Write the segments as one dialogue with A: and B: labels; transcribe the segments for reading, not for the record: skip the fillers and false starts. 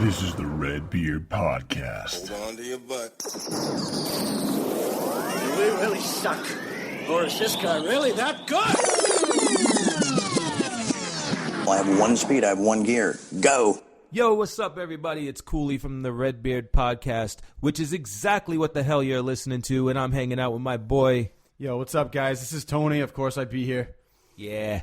A: This is the RedBeard Podcast.
B: Hold on to your butt.
C: We really suck. Or is this guy really that good?
D: I have one speed, I have one gear. Go!
E: Yo, what's up, everybody? It's Cooley from the RedBeard Podcast, which is exactly what the hell you're listening to, and I'm hanging out with my boy.
F: Yo, what's up, guys? This is Tony. Of course, I'd be here.
E: Yeah,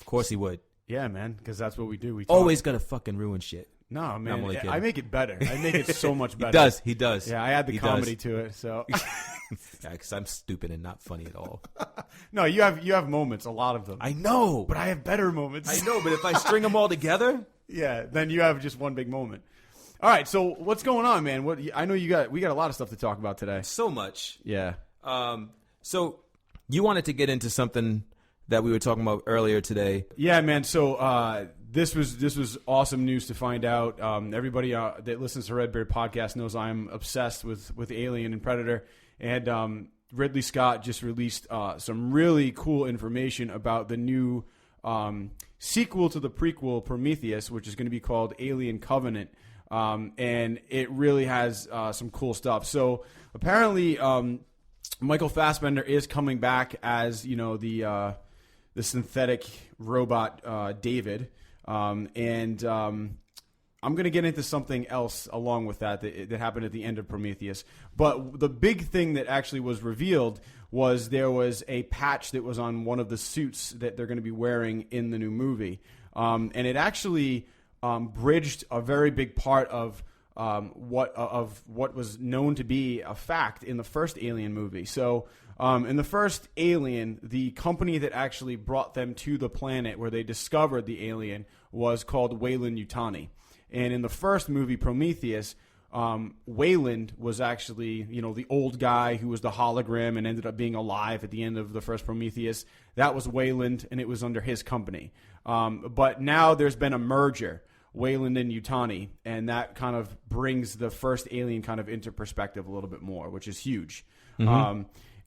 E: of course he would.
F: Yeah, man, because that's what we do. We talk.
E: Always gonna fucking ruin shit.
F: No, man,
E: I'm only kidding.
F: I make it better. I make it so much better.
E: He does.
F: Yeah, I add the
E: He
F: comedy
E: does.
F: to it. So,
E: Yeah, because I'm stupid and not funny at all.
F: no, you have moments, a lot of them.
E: I know.
F: But I have better moments.
E: I know, but if I string them all together...
F: Yeah, then you have just one big moment. All right, so what's going on, man? I know we got a lot of stuff to talk about today.
E: So much.
F: Yeah.
E: So you wanted to get into something that we were talking about earlier today.
F: Yeah, man. So this was awesome news to find out. Everybody that listens to RedBeard Podcast knows I'm obsessed with Alien and Predator. And Ridley Scott just released some really cool information about the new sequel to the prequel Prometheus, which is going to be called Alien Covenant. And it really has some cool stuff. So apparently Michael Fassbender is coming back as, the synthetic robot David. And I'm going to get into something else along with that happened at the end of Prometheus. But the big thing that actually was revealed was there was a patch that was on one of the suits that they're going to be wearing in the new movie. And it actually bridged a very big part of what was known to be a fact in the first Alien movie. So in the first Alien, the company that actually brought them to the planet where they discovered the alien was called Weyland-Yutani. And in the first movie, Prometheus, Weyland was actually, the old guy who was the hologram and ended up being alive at the end of the first Prometheus. That was Weyland, and it was under his company. But now there's been a merger, Weyland and Yutani, and that kind of brings the first Alien kind of into perspective a little bit more, which is huge. Mm-hmm.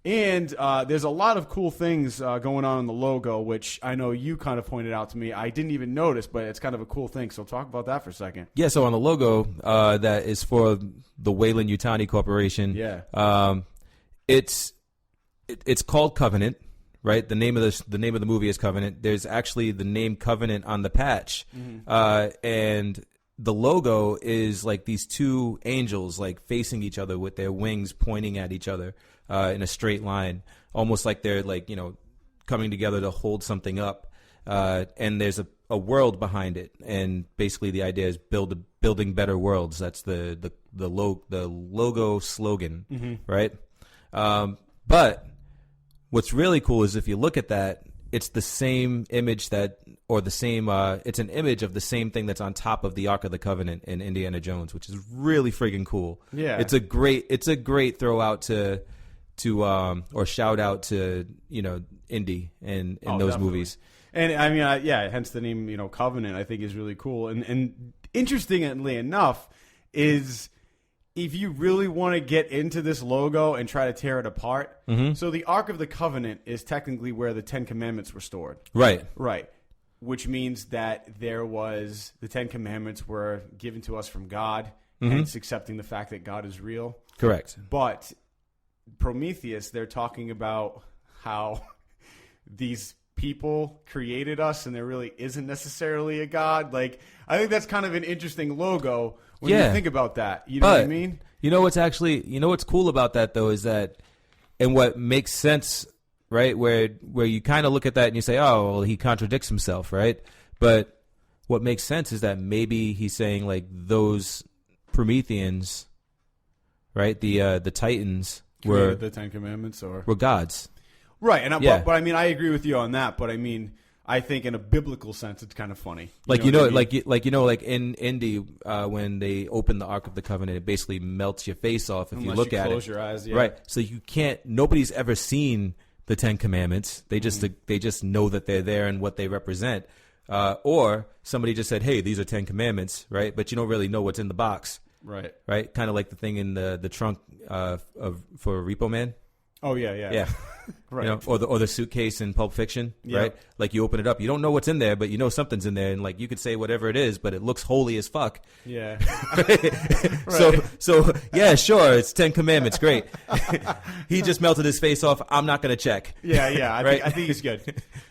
F: And there's a lot of cool things going on in the logo, which I know you kind of pointed out to me. I didn't even notice, but it's kind of a cool thing. So talk about that for a second.
E: Yeah, so on the logo that is for the Weyland-Yutani Corporation, it's called Covenant, right? The name of the movie is Covenant. There's actually the name Covenant on the patch, and the logo is like these two angels like facing each other with their wings pointing at each other. In a straight line, almost like they're coming together to hold something up. And there's a world behind it, and basically the idea is building better worlds. That's the logo slogan, right? But what's really cool is if you look at that, it's the same image it's an image of the same thing that's on top of the Ark of the Covenant in Indiana Jones, which is really friggin' cool. Yeah, it's a great throw out or shout out to Indy and those
F: definitely.
E: Movies.
F: And I mean, hence the name Covenant. I think is really cool. And interestingly enough, is if you really want to get into this logo and try to tear it apart, so the Ark of the Covenant is technically where the Ten Commandments were stored. Right. Which means that the Ten Commandments were given to us from God, hence accepting the fact that God is real.
E: Correct.
F: But Prometheus, they're talking about how these people created us and there really isn't necessarily a God. I think that's kind of an interesting logo when you think about that. You know what I mean?
E: What's cool about that though is that, and what makes sense, right? Where you kind of look at that and you say, oh, well, he contradicts himself, right? But what makes sense is that maybe he's saying those Prometheans, right? The Titans were
F: the Ten Commandments
E: were gods.
F: Right, but I mean, I agree with you on that. But I mean, I think in a biblical sense, it's kind of funny.
E: In Indy, when they open the Ark of the Covenant, it basically melts your face off if you look at it.
F: Close your eyes, yeah.
E: Right. So you can't. Nobody's ever seen the Ten Commandments. They just know that they're there and what they represent. Or somebody just said, "Hey, these are 10 Commandments," right? But you don't really know what's in the box.
F: Right.
E: Kind of like the thing in the trunk for Repo Man.
F: Oh yeah.
E: Yeah.
F: Right.
E: You know, or the suitcase in Pulp Fiction,
F: Yeah.
E: right? Like you open it up, you don't know what's in there, but you know something's in there, and like you could say whatever it is, but it looks holy as fuck.
F: Yeah.
E: So yeah, sure, it's 10 Commandments, great. He just melted his face off. I'm not gonna check.
F: Yeah.
E: Right?
F: I think he's good.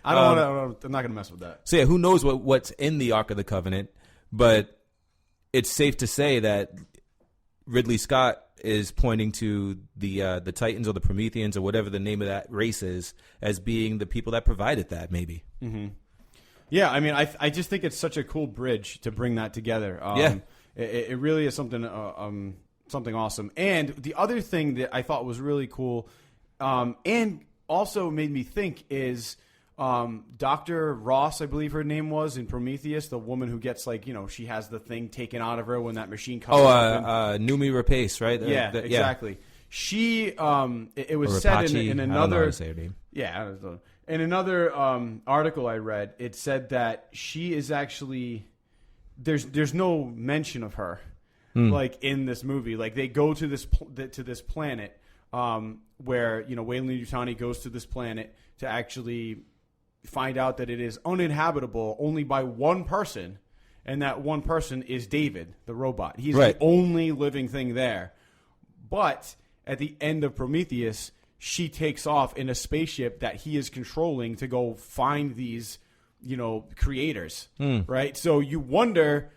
F: I don't want to. I'm not gonna mess with that.
E: So yeah, who knows what's in the Ark of the Covenant? But it's safe to say that Ridley Scott is pointing to the Titans or the Prometheans or whatever the name of that race is as being the people that provided that, maybe.
F: Mm-hmm. Yeah, I mean, I just think it's such a cool bridge to bring that together. It really is something awesome. And the other thing that I thought was really cool, and also made me think is Dr. Ross, I believe her name was, in Prometheus, the woman who gets she has the thing taken out of her when that machine comes open.
E: Numi Rapace, right?
F: Exactly. She, it was
E: or
F: said
E: Rapace,
F: in
E: I don't know
F: another,
E: how to say her name.
F: yeah, in another article I read, it said that she is actually there's no mention of her like in this movie. Like they go to this planet where Weyland-Yutani goes to this planet to actually find out that it is uninhabitable only by one person, and that one person is David, the robot. He's
E: right.
F: the only living thing there. But at the end of Prometheus, she takes off in a spaceship that he is controlling to go find these, creators, right? So you wonder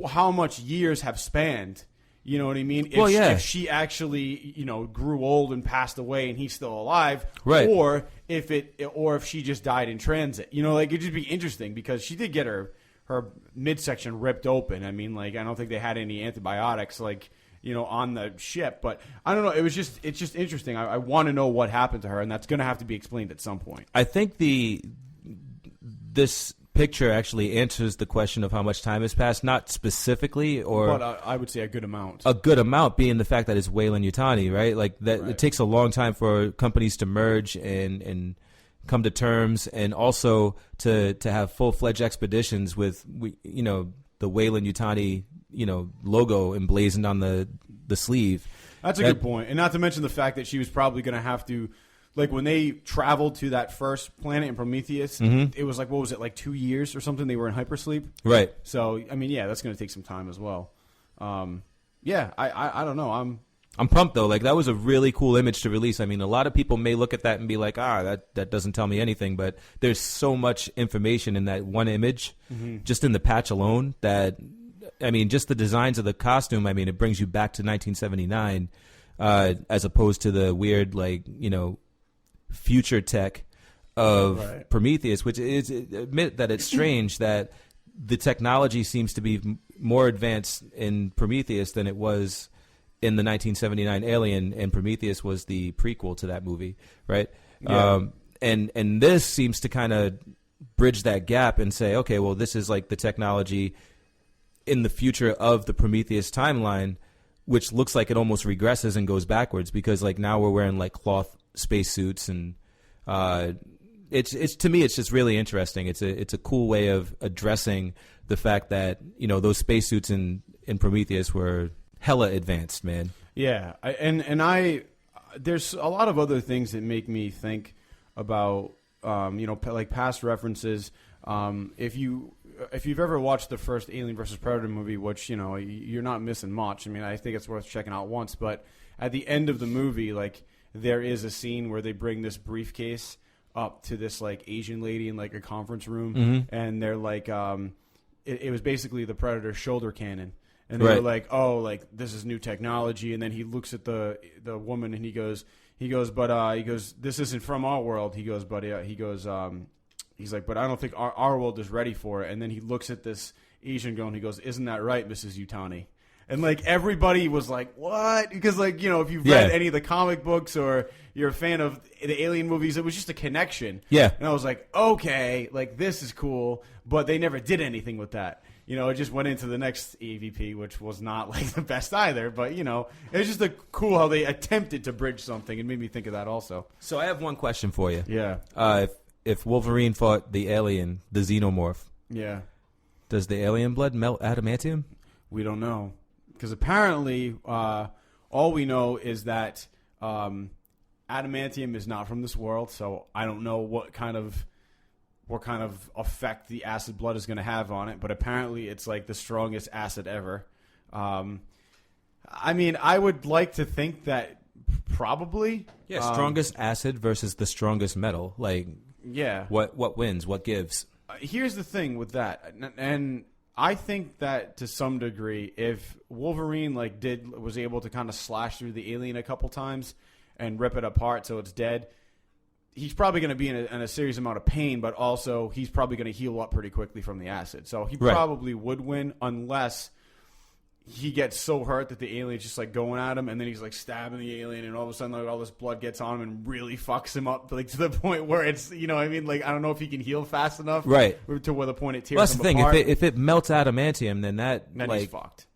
F: how much years have spanned. You know what I mean? If she actually, grew old and passed away and he's still alive,
E: right?
F: Or if she just died in transit, it'd just be interesting because she did get her midsection ripped open. I mean, I don't think they had any antibiotics, on the ship, but I don't know. It's just interesting. I want to know what happened to her, and that's going to have to be explained at some point.
E: I think this picture actually answers the question of how much time has passed, not specifically,
F: but I would say a good amount.
E: A good amount being the fact that it's Weyland-Yutani, right? Like that, right. It takes a long time for companies to merge and come to terms, and also to have full-fledged expeditions with the Weyland-Yutani logo emblazoned on the sleeve.
F: That's a good point, and not to mention the fact that she was probably going to have to. Like when they traveled to that first planet in Prometheus, it was what was it, 2 years or something? They were in hypersleep.
E: Right.
F: So, I mean, that's going to take some time as well. I don't know.
E: I'm pumped, though. That was a really cool image to release. I mean, a lot of people may look at that and be like, that doesn't tell me anything. But there's so much information in that one image, just in the patch alone, that, I mean, just the designs of the costume, I mean, it brings you back to 1979 as opposed to the weird, future tech of right. Prometheus, which is, admit that it's strange that the technology seems to be more advanced in Prometheus than it was in the 1979 Alien, and Prometheus was the prequel to that movie, right? Yeah. And this seems to kind of bridge that gap and say, okay, well, this is the technology in the future of the Prometheus timeline, which looks like it almost regresses and goes backwards because now we're wearing cloth spacesuits, and it's to me it's just really interesting. It's a cool way of addressing the fact that those spacesuits in Prometheus were hella advanced, man. Yeah,
F: there's a lot of other things that make me think about past references. If you've ever watched the first Alien vs. Predator movie, which you're not missing much. I mean, I think it's worth checking out once. But at the end of the movie, there is a scene where they bring this briefcase up to this Asian lady in a conference room, and they're it was basically the Predator's shoulder cannon, and they were this is new technology, and then he looks at the woman and he goes, this isn't from our world. He goes, but he's like, but I don't think our world is ready for it. And then he looks at this Asian girl and he goes, isn't that right, Mrs. Yutani? And everybody was like, what? Because if you've read any of the comic books or you're a fan of the Alien movies, it was just a connection.
E: Yeah.
F: And I was like, okay, this is cool, but they never did anything with that. It just went into the next EVP, which was not the best either. But it was just cool how they attempted to bridge something. It made me think of that also.
E: So I have one question for you.
F: Yeah.
E: If Wolverine fought the alien, the xenomorph, does the alien blood melt adamantium?
F: We don't know. Because apparently, all we know is that adamantium is not from this world, so I don't know what kind of effect the acid blood is going to have on it. But apparently, it's like the strongest acid ever. I mean, I would like to think that probably.
E: Yeah, strongest acid versus the strongest metal. Like,
F: yeah,
E: what wins? What gives?
F: Here's the thing with that, and I think that to some degree, if Wolverine was able to kind of slash through the alien a couple times and rip it apart so it's dead, he's probably going to be in a serious amount of pain, but also he's probably going to heal up pretty quickly from the acid. So he probably would win unless he gets so hurt that the alien's just like going at him, and then he's like stabbing the alien, and all of a sudden like all this blood gets on him and really fucks him up, like to the point where it's, you know what I mean, like I don't know if he can heal fast enough,
E: right,
F: to where the point it tears
E: that's
F: him
E: the thing
F: apart.
E: if it melts adamantium, then
F: he's fucked.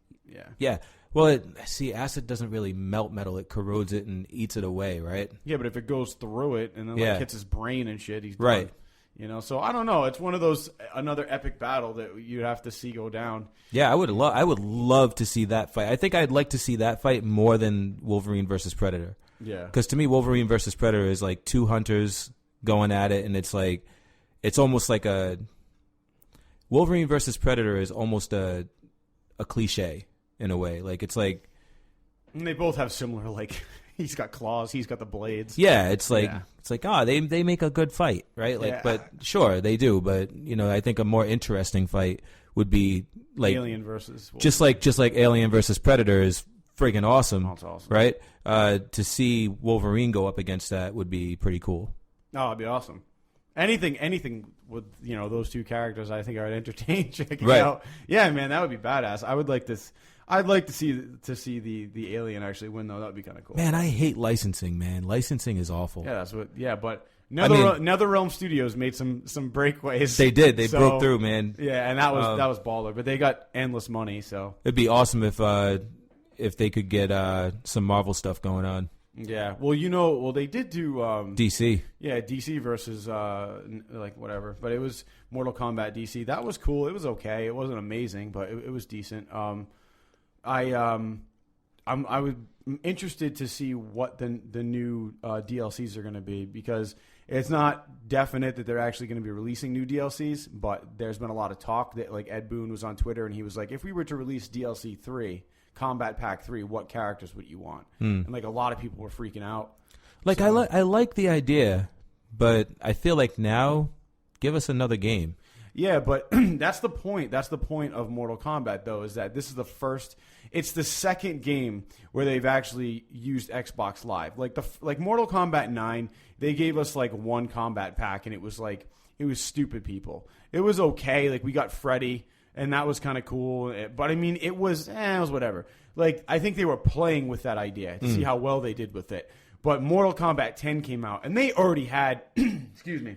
E: Yeah. Well, acid doesn't really melt metal; it corrodes it and eats it away, right?
F: Yeah, but if it goes through it and then hits his brain and shit, he's done.
E: Right.
F: You know, so I don't know. It's one of those, another epic battle that you'd have to see go down.
E: Yeah, I would love to see that fight. I think I'd like to see that fight more than Wolverine versus Predator.
F: Yeah.
E: Because to me, Wolverine versus Predator is like two hunters going at it, and it's almost like a Wolverine versus Predator is almost a cliche in a way. Like it's like,
F: and they both have similar, like, he's got claws, he's got the blades.
E: Yeah, it's like they make a good fight, right? Like, but sure they do, but you know, I think a more interesting fight would be like
F: Alien versus
E: Wolverine. just like Alien versus Predator is friggin' awesome.
F: That's awesome,
E: right? To see Wolverine go up against that would be pretty cool.
F: Oh, it'd be awesome. Anything with, you know, those two characters, I think I'd entertain checking out. Yeah, man, that would be badass. I'd like to see the alien actually win, though. That would be kind of cool.
E: Man, I hate licensing. Man, licensing is awful.
F: Yeah, that's what. Yeah, but NetherRealm Studios made some breakaways.
E: They did. They broke through, man.
F: Yeah, and that was baller. But they got endless money, so
E: it'd be awesome if they could get some Marvel stuff going on.
F: Yeah, well, they did do
E: DC.
F: Yeah, DC versus like whatever, but it was Mortal Kombat DC. That was cool. It was okay. It wasn't amazing, but it was decent. I'm interested to see what the new DLCs are going to be, because it's not definite that they're actually going to be releasing new DLCs, but there's been a lot of talk that, like, Ed Boon was on Twitter and he was like, if we were to release DLC 3, Combat Pack 3, what characters would you want? And like a lot of people were freaking out.
E: Like, so, I like the idea, but I feel like now give us another game.
F: Yeah, but that's the point. That's the point of Mortal Kombat, though, is that this is it's the second game where they've actually used Xbox Live. Like Mortal Kombat 9, they gave us like one combat pack, and it was stupid people. It was okay. Like, we got Freddy, and that was kind of cool. But I mean, it was whatever. Like, I think they were playing with that idea to see how well they did with it. But Mortal Kombat 10 came out, and they already had excuse me.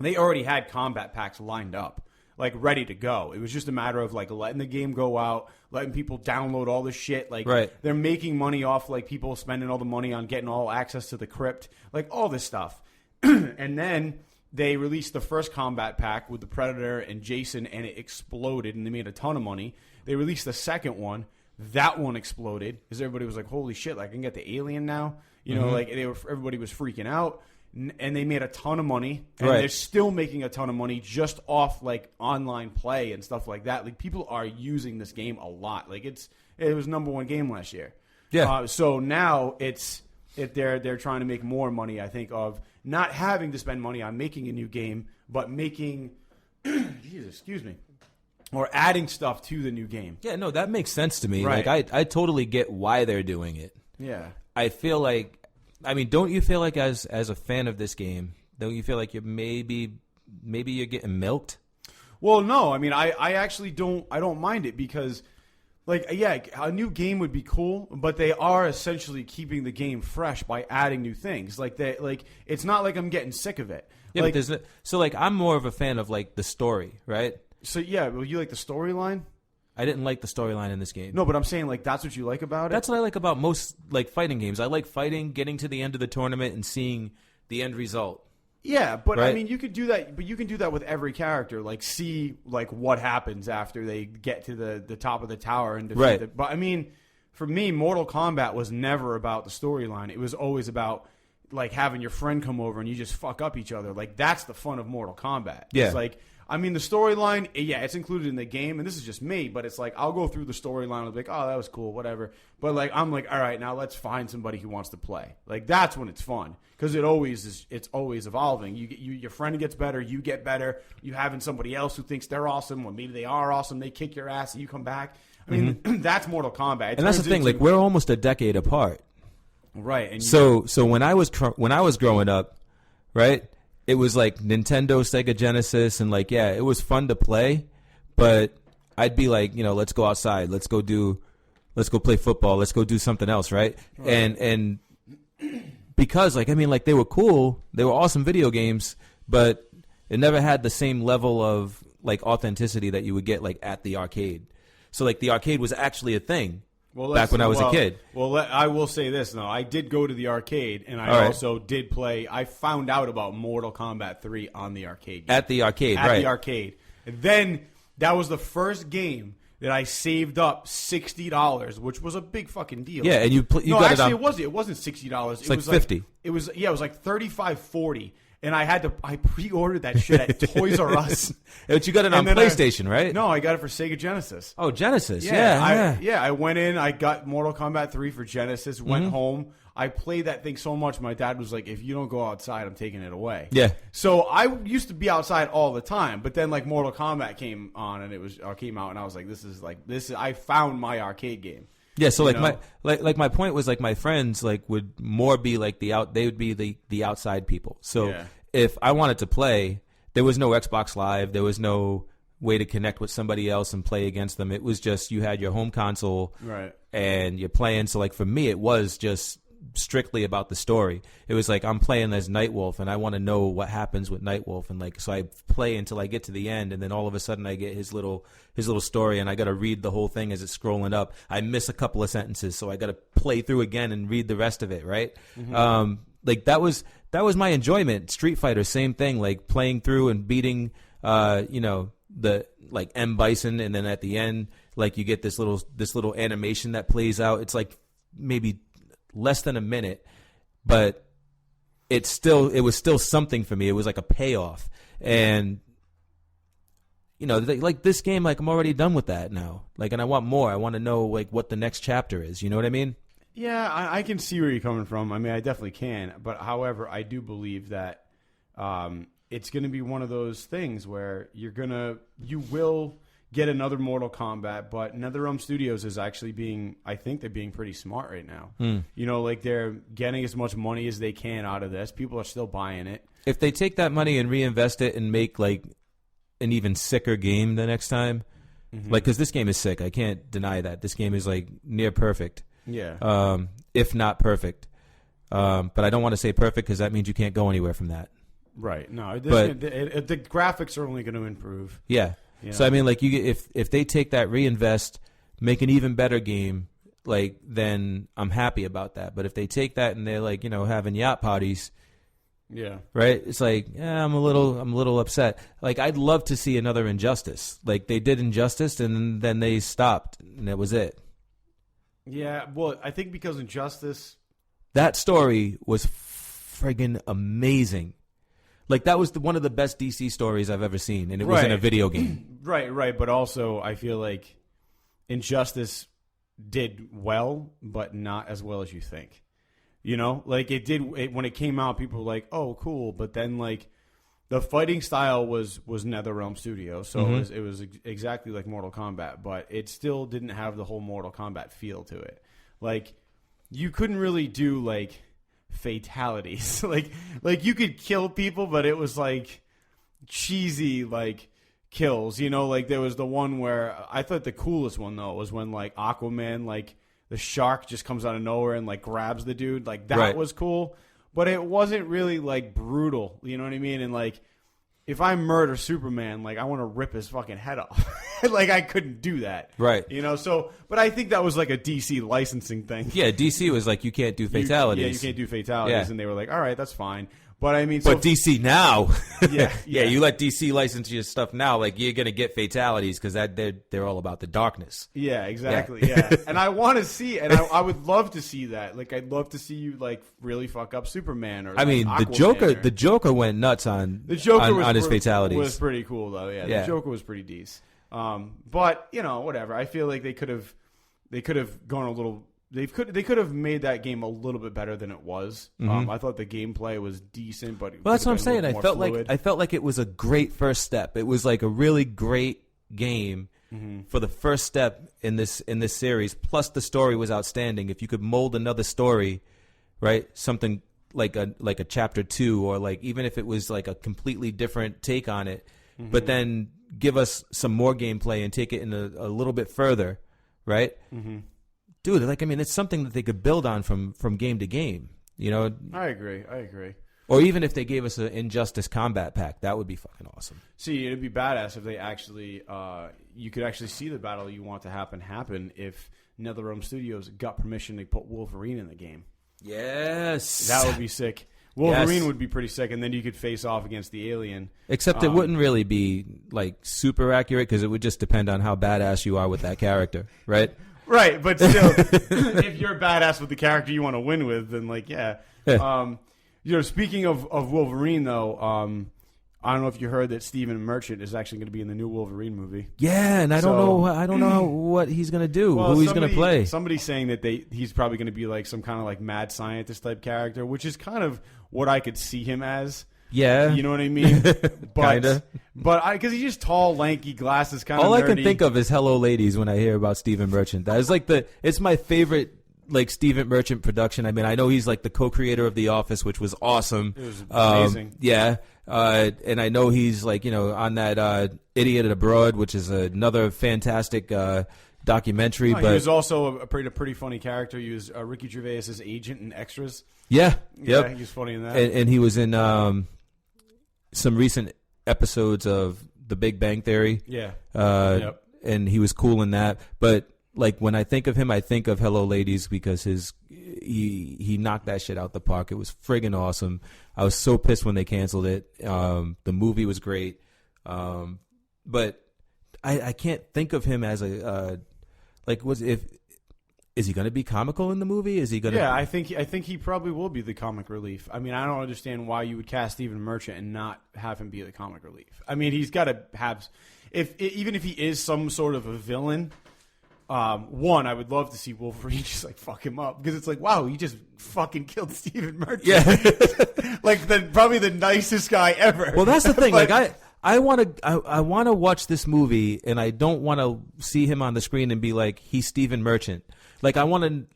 F: They already had combat packs lined up, like ready to go. It was just a matter of like letting the game go out, letting people download all the shit. Like, they're making money off like people spending all the money on getting all access to the crypt, like all this stuff. And then they released the first combat pack with the Predator and Jason, and it exploded, and they made a ton of money. They released the second one. That one exploded because everybody was like, "Holy shit! Like, I can get the alien now." You know, like everybody was freaking out. And they made a ton of money, and they're still making a ton of money just off like online play and stuff like that. Like, people are using this game a lot. Like, it was #1 game last year. Yeah. So now they're trying to make more money, I think, of not having to spend money on making a new game, but making excuse me, or adding stuff to the new game.
E: Yeah, no, that makes sense to me.
F: Right.
E: Like, I totally get why they're doing it.
F: Yeah.
E: I feel like. I mean, don't you feel like as a fan of this game, don't you feel like you're maybe you're getting milked?
F: Well, no. I mean, I actually don't. I don't mind it because, like, yeah, a new game would be cool, but they are essentially keeping the game fresh by adding new things. Like, it's not like I'm getting sick of it.
E: Yeah,
F: like,
E: but so like I'm more of a fan of like the story, right?
F: So yeah, well, you like the storyline?
E: I didn't like the storyline in this game.
F: No, but I'm saying, like, that's what you like about it?
E: That's what I like about most, like, fighting games. I like fighting, getting to the end of the tournament, and seeing the end result.
F: Yeah, but, right? I mean, you could do that, but you can do that with every character. Like, see, like, what happens after they get to the top of the tower and defeat it. But, I mean, for me, Mortal Kombat was never about the storyline. It was always about like having your friend come over and you just fuck up each other. Like, that's the fun of Mortal Kombat.
E: Yeah.
F: It's like, I mean, the storyline, yeah, it's included in the game, and this is just me, but it's like, I'll go through the storyline and be like, oh, that was cool, whatever. But, like, I'm like, all right, now let's find somebody who wants to play. Like, that's when it's fun, because it's always evolving. Your friend gets better, you get better, you having somebody else who thinks they're awesome, or maybe they are awesome, they kick your ass, and you come back. I mean, that's Mortal Kombat.
E: And that's the thing, like, we're almost a decade apart.
F: Right. And
E: so when I was growing up, right, it was like Nintendo, Sega Genesis, and like, yeah, it was fun to play, but I'd be like, let's go outside, let's go play football, let's go do something else, right? And because, like, I mean, like, they were cool, they were awesome video games, but it never had the same level of like authenticity that you would get like at the arcade. So like the arcade was actually a thing. Back when I was a kid.
F: Well, I will say this, though. I did go to the arcade, and I also did play. I found out about Mortal Kombat 3 on the arcade game.
E: At the arcade,
F: At the arcade. And then that was the first game that I saved up $60, which was a big fucking deal.
E: Yeah, and you got
F: actually,
E: it.
F: it wasn't $60.
E: It was like $50.
F: It was like $35.40. And I pre-ordered that shit at Toys R Us.
E: But you got it on PlayStation, right?
F: No, I got it for Sega Genesis.
E: Oh, Genesis. Yeah.
F: I went in, I got Mortal Kombat 3 for Genesis, went home. I played that thing so much, my dad was like, if you don't go outside, I'm taking it away.
E: Yeah.
F: So I used to be outside all the time, but then like Mortal Kombat came on and came out, and I was like, this is I found my arcade game.
E: Yeah, so my point was like my friends like would more be like they would be the outside people. So if I wanted to play, there was no Xbox Live, there was no way to connect with somebody else and play against them. It was just you had your home console,
F: right, and
E: you're playing. So like for me, it was just strictly about the story. It was like I'm playing as Nightwolf, and I want to know what happens with Nightwolf, and like so I play until I get to the end, and then all of a sudden I get his little story, and I got to read the whole thing as it's scrolling up. I miss a couple of sentences, so I got to play through again and read the rest of it. Right? Mm-hmm. Like that was my enjoyment. Street Fighter, same thing. Like playing through and beating, the like M Bison, and then at the end, like you get this little animation that plays out. It's like maybe less than a minute, but it was still something for me. It was like a payoff, and like this game, like I'm already done with that now. Like, and I want more. I want to know like what the next chapter is. You know what I mean?
F: Yeah, I can see where you're coming from. I mean, I definitely can. But however, I do believe that it's going to be one of those things where you will get another Mortal Kombat, but NetherRealm Studios is actually I think they're being pretty smart right now. Like they're getting as much money as they can out of this. People are still buying it.
E: If they take that money and reinvest it and make like an even sicker game the next time, like, because this game is sick. I can't deny that. This game is like near perfect.
F: Yeah.
E: If not perfect. But I don't want to say perfect because that means you can't go anywhere from that.
F: Right. No, the graphics are only going to improve.
E: Yeah. So I mean, like if they take that, reinvest, make an even better game, like then I'm happy about that. But if they take that and they're like having yacht parties, right, it's like I'm a little upset. Like I'd love to see another Injustice. Like they did Injustice and then they stopped and that was it.
F: Yeah, well, I think because Injustice,
E: that story was friggin' amazing. Like, that was one of the best DC stories I've ever seen, and it was in a video game.
F: Right. But also, I feel like Injustice did well, but not as well as you think. Like, when it came out, people were like, oh, cool. But then, like, the fighting style was NetherRealm Studios, so it was exactly like Mortal Kombat, but it still didn't have the whole Mortal Kombat feel to it. Like, you couldn't really do, like, fatalities. like you could kill people, but it was like cheesy like kills, like there was the one where I thought the coolest one though was when like Aquaman, like the shark just comes out of nowhere and like grabs the dude. Like that was cool, but it wasn't really like brutal, you know what I mean? And like if I murder Superman, like I want to rip his fucking head off. Like I couldn't do that.
E: Right.
F: So but I think that was like a DC licensing thing.
E: Yeah, DC was like you can't do fatalities.
F: You can't do fatalities, and they were like, all right, that's fine. But I mean,
E: but DC now,
F: yeah,
E: you let DC license your stuff now, like you're gonna get fatalities because they're all about the darkness.
F: Yeah, exactly. Yeah, and I want to see, and I would love to see that. Like, I'd love to see you like really fuck up Superman or.
E: I mean,
F: Aquaman
E: the Joker went nuts on his fatalities.
F: Was pretty cool though. Yeah, the Joker was pretty decent. But whatever. I feel like they could have gone a little. They could have made that game a little bit better than it was. I thought the gameplay was decent, but
E: well, that's what I'm saying. I felt like it was a great first step. It was like a really great game for the first step in this series. Plus, the story was outstanding. If you could mold another story, right, something like a chapter 2, or like even if it was like a completely different take on it, but then give us some more gameplay and take it in a little bit further, right? Dude, like, I mean, it's something that they could build on from game to game, I
F: agree.
E: Or even if they gave us an Injustice Combat Pack, that would be fucking awesome.
F: See, it'd be badass if they actually, you could actually see the battle you want to happen if NetherRealm Studios got permission to put Wolverine in the game.
E: Yes.
F: That would be sick. Wolverine would be pretty sick, and then you could face off against the alien.
E: Except it wouldn't really be, like, super accurate, because it would just depend on how badass you are with that character, right?
F: Right, but still, if you're badass with the character you want to win with, then like, yeah. Speaking of Wolverine, though, I don't know if you heard that Stephen Merchant is actually going to be in the new Wolverine movie.
E: Yeah, and I don't know what he's going to do, who he's going to play.
F: Somebody's saying that he's probably going to be like some kind of like mad scientist type character, which is kind of what I could see him as.
E: Yeah,
F: you know what I mean.
E: Kinda.
F: But because he's just tall, lanky, glasses, kind of.
E: All
F: nerdy.
E: I can think of is "Hello, Ladies" when I hear about Stephen Merchant. That is like it's my favorite like Stephen Merchant production. I mean, I know he's like the co-creator of The Office, which was awesome.
F: It was amazing.
E: Yeah, and I know he's like on that Idiot Abroad, which is another fantastic documentary. But
F: he was also a pretty funny character. He was Ricky Gervais's agent in Extras.
E: Yeah,
F: yeah, he was funny in that.
E: And he was in some recent episodes of The Big Bang Theory.
F: Yeah.
E: And he was cool in that. But like when I think of him, I think of Hello Ladies because he knocked that shit out the park. It was friggin' awesome. I was so pissed when they canceled it. The movie was great. But I can't think of him as is he going to be comical in the movie? Is he going to?
F: Yeah, I think he probably will be the comic relief. I mean, I don't understand why you would cast Stephen Merchant and not have him be the comic relief. I mean, he's got to have even if he is some sort of a villain. One, I would love to see Wolverine just like fuck him up because it's like, wow, he just fucking killed Stephen Merchant.
E: Yeah,
F: like probably the nicest guy ever.
E: Well, that's the thing. Like I want to watch this movie, and I don't want to see him on the screen and be like, he's Stephen Merchant. Like I want him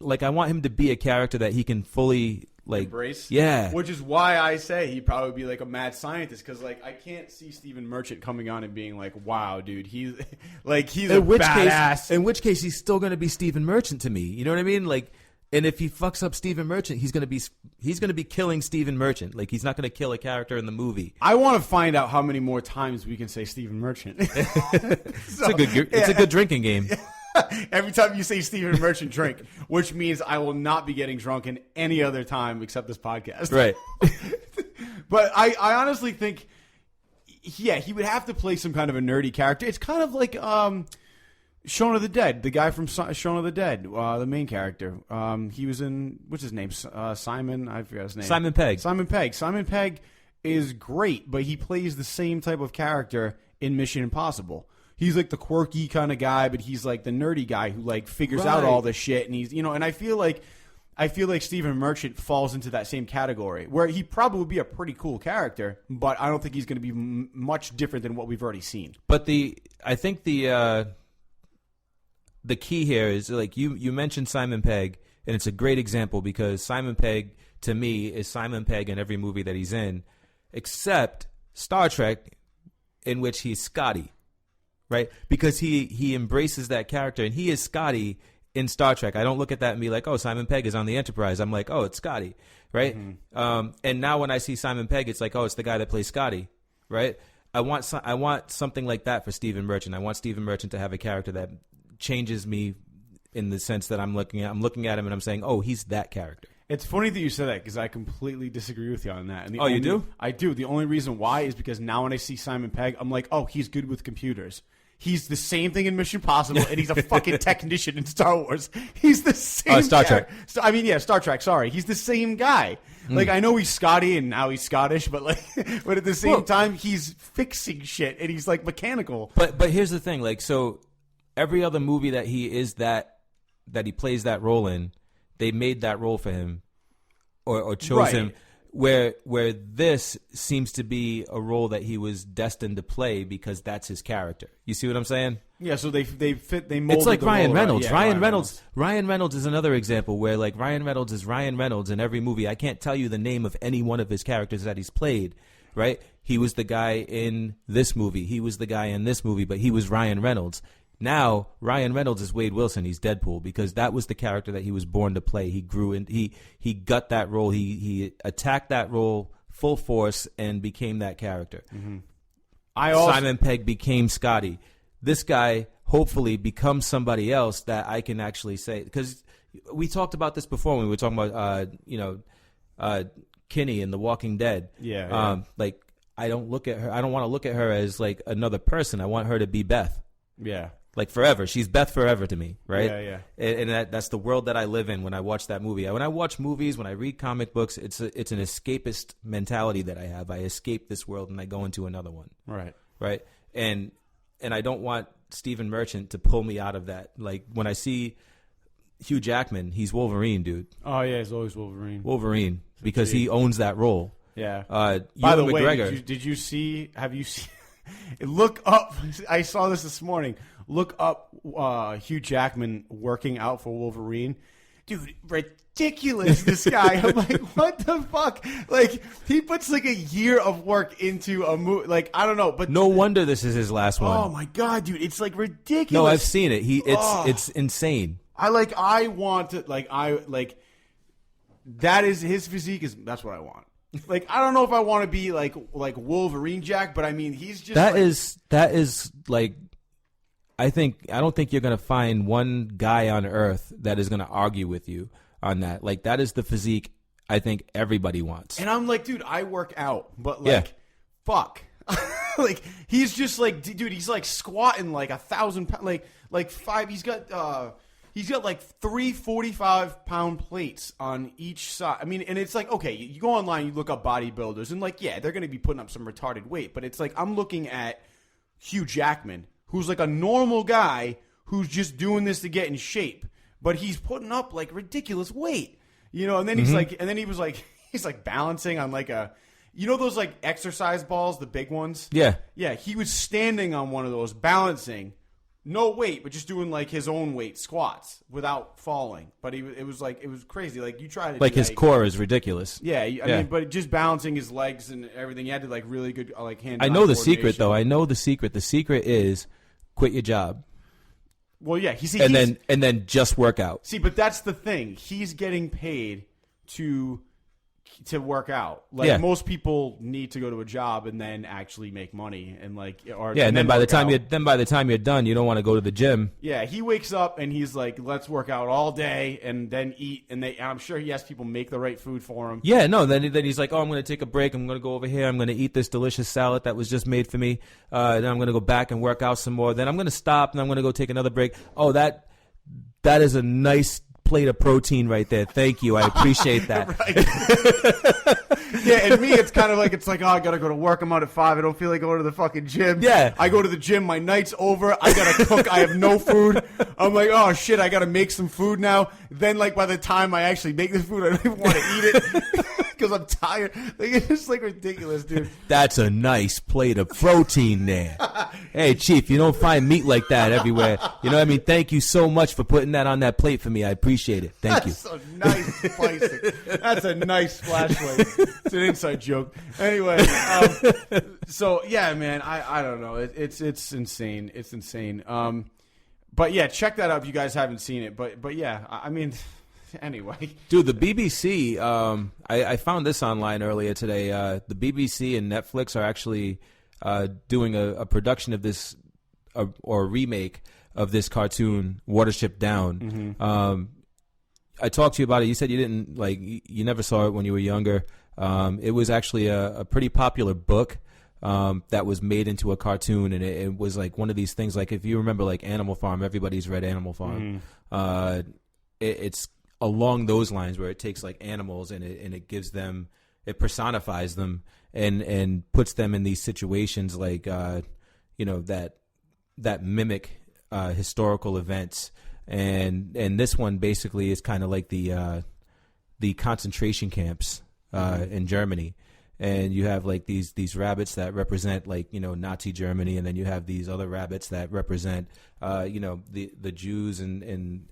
E: to be a character that he can fully
F: embrace.
E: Yeah,
F: which is why I say he'd probably be like a mad scientist because like I can't see Stephen Merchant coming on and being like, wow, dude, he's a badass.
E: In which case, he's still going to be Stephen Merchant to me. You know what I mean? Like. And if he fucks up Stephen Merchant, he's gonna be killing Stephen Merchant. Like he's not gonna kill a character in the movie.
F: I want to find out how many more times we can say Stephen Merchant.
E: It's a good drinking game.
F: Every time you say Stephen Merchant, drink, which means I will not be getting drunk in any other time except this podcast.
E: Right.
F: But I honestly think, yeah, he would have to play some kind of a nerdy character. It's kind of like Shaun of the Dead, the guy from Shaun of the Dead, the main character. He was in, what's his name? Simon, I forgot his name.
E: Simon Pegg.
F: Simon Pegg is great, but he plays the same type of character in Mission Impossible. He's like the quirky kind of guy, but he's like the nerdy guy who like figures out all this shit. And he's, and I feel like Stephen Merchant falls into that same category where he probably would be a pretty cool character, but I don't think he's going to be much different than what we've already seen.
E: But I think the key here is like you mentioned Simon Pegg, and it's a great example because Simon Pegg to me is Simon Pegg in every movie that he's in, except Star Trek, in which he's Scotty, right? Because he embraces that character, and he is Scotty in Star Trek. I don't look at that and be like, oh, Simon Pegg is on the Enterprise. I'm like, oh, it's Scotty, right? Mm-hmm. And now when I see Simon Pegg, it's like, oh, it's the guy that plays Scotty, right? I want something like that for Stephen Merchant. I want Stephen Merchant to have a character that changes me in the sense that I'm looking at him and I'm saying, oh, he's that character.
F: It's funny that you said that because I completely disagree with you on that. And
E: you do?
F: I do. The only reason why is because now when I see Simon Pegg, I'm like, oh, he's good with computers. He's the same thing in Mission Impossible, and he's a fucking technician in Star Wars. He's the same
E: Star Trek.
F: Star Trek, sorry. He's the same guy. Like, I know he's Scotty and now he's Scottish, but but at the same time, he's fixing shit, and he's, like, mechanical.
E: But here's the thing. Like, so every other movie that he is that he plays that role in, they made that role for him or chose him. Where this seems to be a role that he was destined to play because that's his character. You see what I'm saying?
F: Yeah, so they molded.
E: It's like
F: the
E: Ryan
F: role,
E: Reynolds.
F: right? Yeah,
E: Ryan Reynolds is another example where like Ryan Reynolds is Ryan Reynolds in every movie. I can't tell you the name of any one of his characters that he's played. Right? He was the guy in this movie. He was the guy in this movie, but he was Ryan Reynolds. Now, Ryan Reynolds is Wade Wilson. He's Deadpool because that was the character that he was born to play. He grew in. He got that role. He attacked that role full force and became that character. Mm-hmm. Simon Pegg became Scotty. This guy hopefully becomes somebody else that I can actually say, because we talked about this before when we were talking about Kinney in The Walking Dead.
F: Yeah.
E: Like I don't want to look at her as like another person. I want her to be Beth.
F: Yeah.
E: Like forever. She's Beth forever to me, right?
F: Yeah.
E: And that's the world that I live in when I watch that movie. When I watch movies, when I read comic books, it's an escapist mentality that I have. I escape this world and I go into another one. Right? And I don't want Stephen Merchant to pull me out of that. Like when I see Hugh Jackman, he's Wolverine, dude.
F: Oh yeah, he's always Wolverine.
E: Wolverine because he owns that role.
F: Yeah.
E: By the way,
F: McGregor, did you see? Have you seen? Look up. I saw this morning. Look up Hugh Jackman working out for Wolverine. Dude, ridiculous, this guy. I'm like, what the fuck? Like, he puts like a year of work into a movie. Like, I don't know. But
E: no wonder this is his last one.
F: Oh, my God, dude. It's like ridiculous.
E: No, I've seen it. It's insane.
F: That is his physique. That's what I want. Like, I don't know if I want to be like Wolverine Jack, but I mean, he's just that
E: is like I don't think you're gonna find one guy on earth that is gonna argue with you on that. Like that is the physique I think everybody wants.
F: And I'm like, dude, I work out, but like, fuck, like he's just like, dude, he's like squatting like 1,000 pounds, like five. He's got like 3 45-pound plates on each side. I mean, and it's like, okay, you go online, you look up bodybuilders, and like, yeah, they're going to be putting up some retarded weight. But it's like, I'm looking at Hugh Jackman, who's like a normal guy who's just doing this to get in shape. But he's putting up like ridiculous weight, you know? And then he's like, and then he was like, he's like balancing on like those like exercise balls, the big ones?
E: Yeah.
F: Yeah, he was standing on one of those, balancing. No weight, but just doing like his own weight squats without falling. But it was crazy. Like you try to
E: like his core is ridiculous.
F: Yeah, I mean, but just balancing his legs and everything, he had to like really good like hand.
E: I know the secret though. I know the secret. The secret is quit your job.
F: Well, yeah,
E: and then just work out.
F: See, but that's the thing. He's getting paid to work out. Like most people need to go to a job and then actually make money and like
E: and then by the time you're done, you don't want to go to the gym.
F: Yeah, he wakes up and he's like, let's work out all day and then eat, and I'm sure he has people make the right food for him.
E: Yeah, no, then he's like, oh, I'm going to take a break. I'm going to go over here. I'm going to eat this delicious salad that was just made for me. Then I'm going to go back and work out some more. Then I'm going to stop and I'm going to go take another break. Oh, that is a nice plate of protein right there. Thank you. I appreciate that.
F: Yeah, and me, it's kind of like, oh, I got to go to work. I'm out at 5. I don't feel like going to the fucking gym.
E: Yeah.
F: I go to the gym. My night's over. I got to cook. I have no food. I'm like, oh, shit, I got to make some food now. Then, like, by the time I actually make the food, I don't even want to eat it because I'm tired. Like, it's just, like, ridiculous, dude.
E: That's a nice plate of protein there. Hey, Chief, you don't find meat like that everywhere. You know what I mean? Thank you so much for putting that on that plate for me. I appreciate it. Thank you.
F: That's a nice spicing. That's a nice flashlight. It's an inside joke. Anyway, so yeah, man, I don't know. It's insane. It's insane. But yeah, check that out if you guys haven't seen it. But yeah, I mean, anyway,
E: dude, the BBC. I found this online earlier today. The BBC and Netflix are actually doing a production of this or a remake of this cartoon, Watership Down. I talked to you about it. You said you didn't like. You never saw it when you were younger. It was actually a pretty popular book that was made into a cartoon, and it was like one of these things. Like if you remember, like Animal Farm, everybody's read Animal Farm. It's along those lines where it takes like animals and it gives them, it personifies them and puts them in these situations like that mimic historical events. And this one basically is kind of like the concentration camps in Germany. And you have like these rabbits that represent like, Nazi Germany, and then you have these other rabbits that represent the Jews and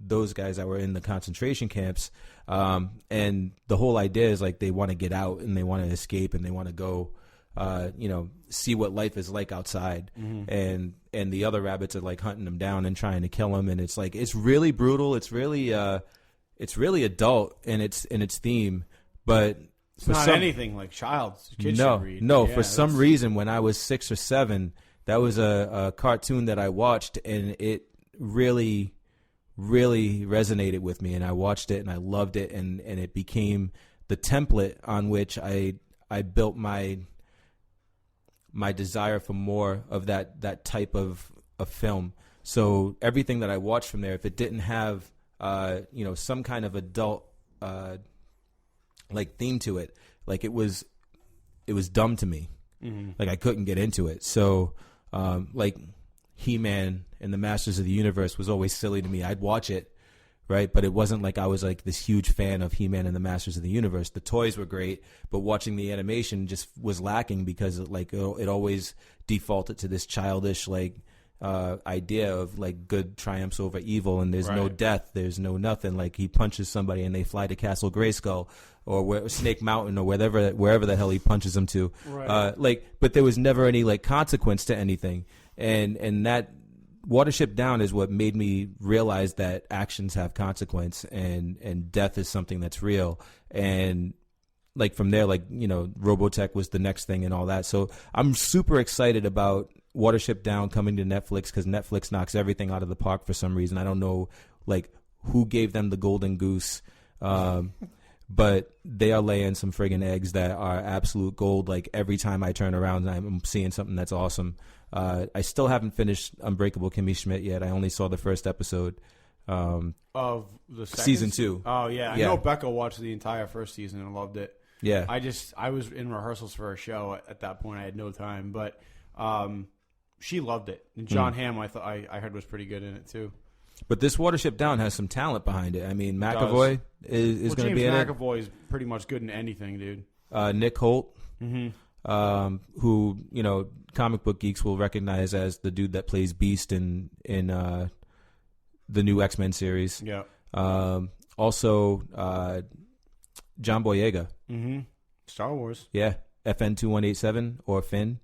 E: those guys that were in the concentration camps. And the whole idea is like they want to get out and they want to escape and they want to go see what life is like outside. And the other rabbits are like hunting them down and trying to kill them, and it's like it's really brutal. It's really adult in its theme, but
F: it's not anything like kids should read.
E: No, for some reason when I was 6 or 7, that was a cartoon that I watched, and it really resonated with me, and I watched it and I loved it, and it became the template on which I built my desire for more of that type of film. So everything that I watched from there, if it didn't have some kind of adult like theme to it, like it was dumb to me. Like I couldn't get into it. So like He-Man and the Masters of the Universe was always silly to me. I'd watch it, right? But it wasn't like I was like this huge fan of He-Man and the Masters of the Universe. The toys were great, but watching the animation just was lacking because it always defaulted to this childish like idea of like good triumphs over evil, and there's no death, there's no nothing. Like he punches somebody and they fly to Castle Grayskull or Snake Mountain or wherever the hell he punches them to. But there was never any like consequence to anything, and that Watership Down is what made me realize that actions have consequence and death is something that's real. And like from there, like, Robotech was the next thing and all that. So I'm super excited about Watership Down coming to Netflix because Netflix knocks everything out of the park for some reason. I don't know like who gave them the golden goose, but they are laying some friggin' eggs that are absolute gold. Like every time I turn around, I'm seeing something that's awesome. I still haven't finished Unbreakable Kimmy Schmidt yet. I only saw the first episode
F: of the
E: season 2.
F: Oh yeah, I know Becca watched the entire first season and loved it.
E: Yeah,
F: I was in rehearsals for a show at that point. I had no time, but she loved it. And John Hamm, I heard was pretty good in it too.
E: But this Watership Down has some talent behind it. I mean, McAvoy is going to be in it.
F: James McAvoy is pretty much good in anything, dude.
E: Nick Hoult, who comic book geeks will recognize as the dude that plays Beast in the new X-Men series.
F: Yeah.
E: Also, John Boyega.
F: Star Wars.
E: Yeah, FN 2187 or Finn.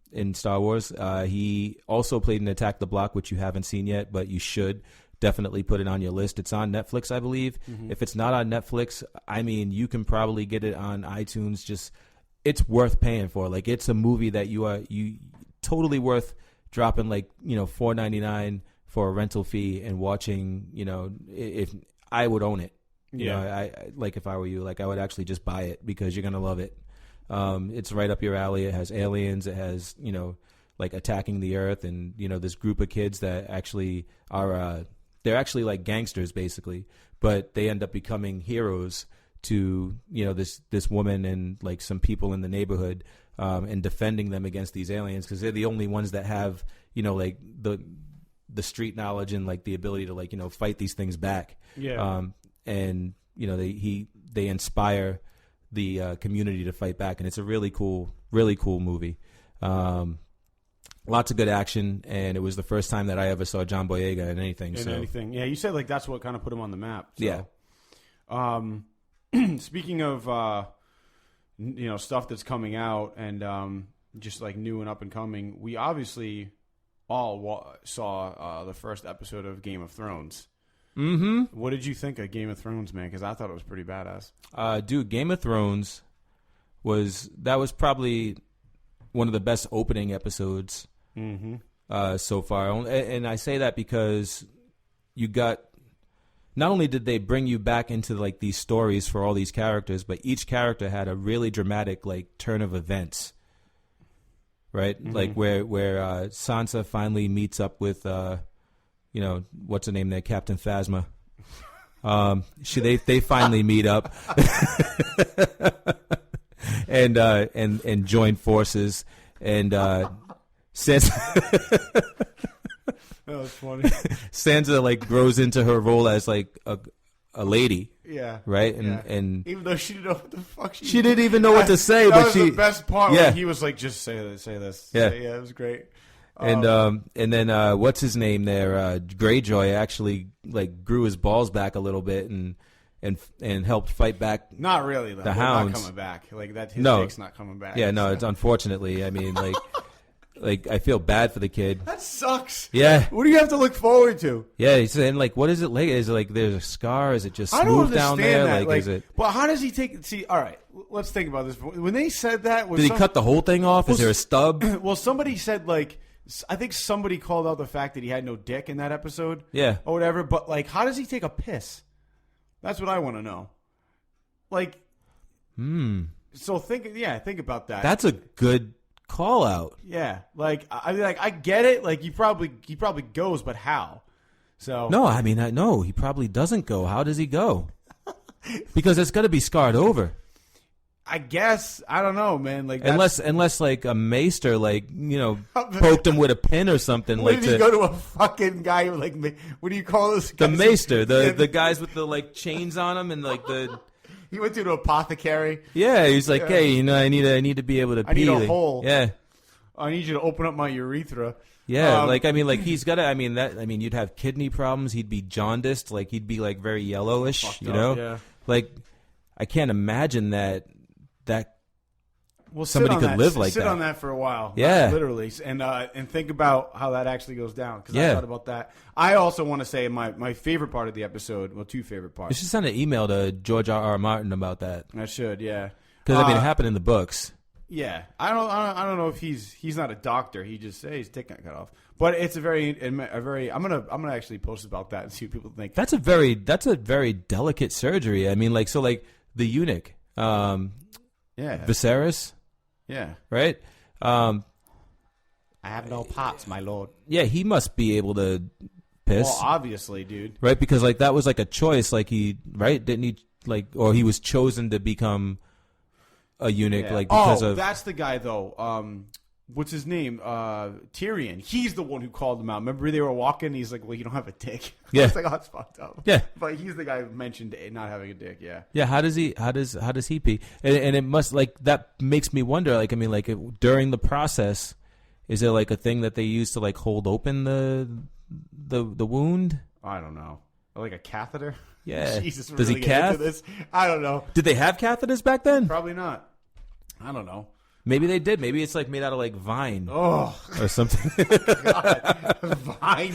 E: In Star Wars. He also played in Attack the Block, which you haven't seen yet, but you should definitely put it on your list. It's on Netflix, I believe. If it's not on Netflix, I mean, you can probably get it on iTunes. Just, it's worth paying for. Like, it's a movie that you totally worth dropping like, $4.99 for a rental fee and watching. If I would own it. I like if I were you, like I would actually just buy it because you're gonna love it. It's right up your alley. It has aliens. It has, like attacking the earth, and this group of kids that actually are they're actually like gangsters basically, but they end up becoming heroes to this woman and like some people in the neighborhood, and defending them against these aliens because they're the only ones that have like the street knowledge and like the ability to like fight these things back. And they inspire the community to fight back, and it's a really cool movie. Lots of good action, and it was the first time that I ever saw John Boyega in anything.
F: Anything. Yeah, you said like that's what kind of put him on the map. So.
E: Yeah.
F: Speaking of stuff that's coming out and just like new and up and coming, we obviously all saw the first episode of Game of Thrones. What did you think of Game of Thrones, man? Because I thought it was pretty badass.
E: Dude, Game of Thrones was probably one of the best opening episodes so far. And I say that because you got not only did they bring you back into like these stories for all these characters, but each character had a really dramatic like turn of events. Right? Mm-hmm. Like where Sansa finally meets up with what's her name there, Captain Phasma. They finally meet up and join forces, and Sansa
F: that was funny.
E: Sansa like grows into her role as like a lady.
F: Yeah.
E: Right? And
F: even though she didn't know what the fuck
E: she didn't even know what to say,
F: that
E: but
F: was the best part when he was like, just say this.
E: Yeah.
F: It was great.
E: And then what's his name there? Greyjoy actually like grew his balls back a little bit and helped fight back.
F: Not really though.
E: The
F: They're
E: Hounds.
F: Not coming back. Like that. His dick's not coming back.
E: Yeah, no. It's unfortunately. I mean, like I feel bad for the kid.
F: That sucks.
E: Yeah.
F: What do you have to look forward to?
E: Yeah, he's saying like, what is it like? Is it like there's a scar? Is it just
F: I don't
E: smooth down there?
F: that.
E: Like, is it?
F: But how does he take? See, all right. Let's think about this. When they said that,
E: Did he cut the whole thing off? Is there a stub?
F: Well, somebody said like. I think somebody called out the fact that he had no dick in that episode.
E: Yeah.
F: Or whatever. But, like, how does he take a piss? That's what I want to know. Like, So think about that.
E: That's a good call out.
F: Yeah. Like, I get it. Like, he probably goes, but how? So.
E: No, I mean, no, he probably doesn't go. How does he go? Because it's got to be scarred over.
F: I guess I don't know, man. Like
E: unless like a maester, like poked him with a pin or something.
F: What did he go to a fucking guy like? What do you call this?
E: The maester, the guys with the like chains on them and like the.
F: He went to an apothecary.
E: Yeah, he's like, hey, I need to be able to pee.
F: I need a hole.
E: Yeah,
F: I need you to open up my urethra.
E: Yeah, he's got to. You'd have kidney problems. He'd be jaundiced. Like he'd be like very yellowish.
F: Fucked
E: you know,
F: up, yeah.
E: Like I can't imagine that
F: well,
E: somebody could live like that.
F: Sit on that for a while.
E: Yeah.
F: Literally. And think about how that actually goes down. Because
E: Yeah.
F: I thought about that. I also want to say my favorite part of the episode, well, two favorite
E: You
F: parts.
E: should send an email to George R. Martin about that.
F: I should, yeah.
E: Because it happened in the books.
F: Yeah. I don't know if he's not a doctor. He just says his dick got cut off. But it's a very I'm gonna actually post about that and see what people think.
E: That's a very delicate surgery. I mean, like the eunuch, Viserys.
F: Yeah.
E: Right?
F: I have no pots, my lord.
E: Yeah, he must be able to piss.
F: Well, obviously, dude.
E: Right? Because like that was like a choice. Like didn't he or he was chosen to become a eunuch because of.
F: That's the guy though. What's his name? Tyrion. He's the one who called him out. Remember they were walking? He's like, well, you don't have a dick.
E: Yeah.
F: I was like, oh, that's fucked up.
E: Yeah.
F: But he's the guy who mentioned not having a dick. Yeah.
E: Yeah. How does he pee? And it must that makes me wonder. During the process, is there like a thing that they use to like hold open the wound?
F: I don't know. Like a catheter?
E: Yeah.
F: Jesus.
E: Does
F: really
E: he cath?
F: this? I don't know.
E: Did they have catheters back then?
F: Probably not. I don't know.
E: Maybe they did. Maybe it's like made out of like vine
F: or something. God, vine.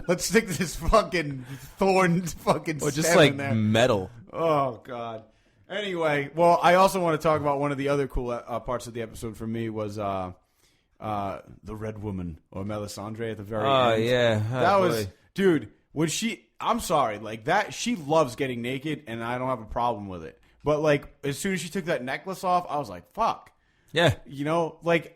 F: Let's stick this fucking thorn fucking
E: or just
F: stem
E: like
F: in there.
E: metal.
F: Oh God. Anyway, well, I also want to talk about one of the other cool parts of the episode for me was the Red Woman or Melisandre at the very end.
E: Oh yeah,
F: that was dude. When I'm sorry, like that. She loves getting naked, and I don't have a problem with it. But like as soon as she took that necklace off, I was like, fuck.
E: Yeah.
F: Like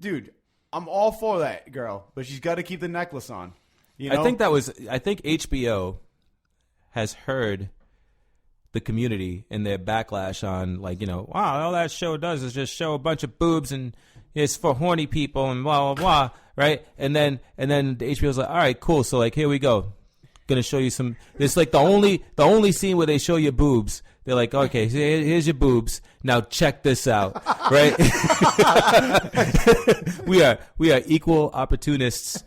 F: dude, I'm all for that girl, but she's got to keep the necklace on.
E: I think HBO has heard the community and their backlash on wow, all that show does is just show a bunch of boobs and it's for horny people and blah, blah, blah, right? And then the HBO's like, all right, cool. So like, here we go. Gonna show you some, it's like the only scene where they show you boobs. They're like, okay, so here's your boobs. Now check this out, right? we are equal opportunists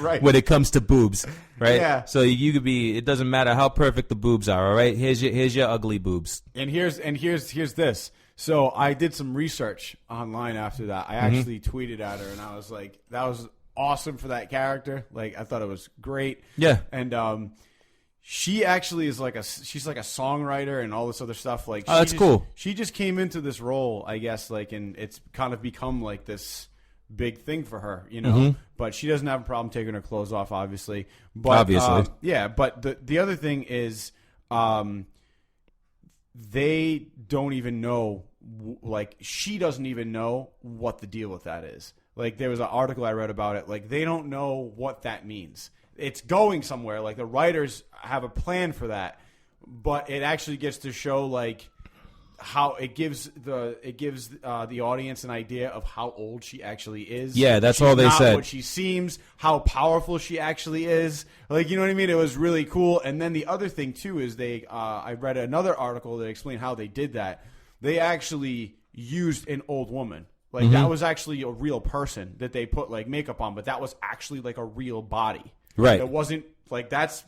F: right.
E: when it comes to boobs, right?
F: Yeah.
E: So you could be. It doesn't matter how perfect the boobs are. All right. Here's your ugly boobs.
F: And here's this. So I did some research online after that. I actually tweeted at her, and I was like, that was awesome for that character. Like I thought it was great.
E: Yeah.
F: And she actually is she's like a songwriter and all this other stuff. Like,
E: that's cool.
F: She just came into this role, I guess, and it's kind of become like this big thing for her, you know. But she doesn't have a problem taking her clothes off, obviously. But, yeah, but the other thing is they don't even know, like, she doesn't even know what the deal with that is. Like, there was an article I read about it. Like, they don't know what that means. It's going somewhere. Like, the writers have a plan for that. But it actually gets to show, like, how it gives the audience an idea of how old she actually is.
E: Yeah, that's
F: She's
E: all they
F: not
E: said.
F: what she seems, how powerful she actually is. Like, you know what I mean? It was really cool. And then the other thing too is I read another article that explained how they did that. They actually used an old woman. Like, that was actually a real person that they put, like, makeup on, but that was actually, like, a real body.
E: Right.
F: It wasn't, like, that's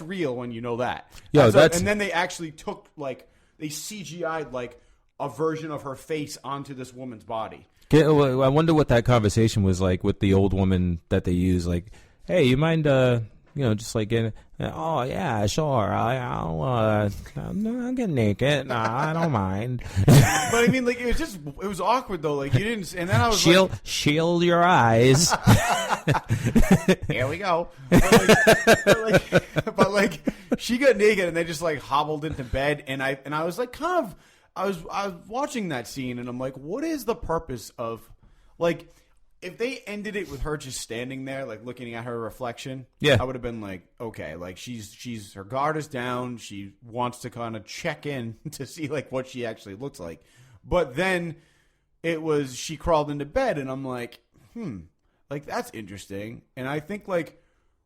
F: real when you know that.
E: Yo,
F: and then they actually took, like, they CGI'd, like, a version of her face onto this woman's body.
E: I wonder what that conversation was like with the old woman that they use. Like, hey, you mind, just like getting, oh yeah, sure, I'll get naked. Nah, I don't mind.
F: But I mean, like, it was awkward though. Like, you didn't, and then I was
E: shield your eyes.
F: Here we go. But like, she got naked and they just like hobbled into bed, and I was like, I was watching that scene and I'm like, what is the purpose of, like, if they ended it with her just standing there, like, looking at her reflection,
E: yeah,
F: I would have been like, okay, like, she's her guard is down. She wants to kind of check in to see, like, what she actually looks like. But then she crawled into bed and I'm like, like, that's interesting. And I think, like,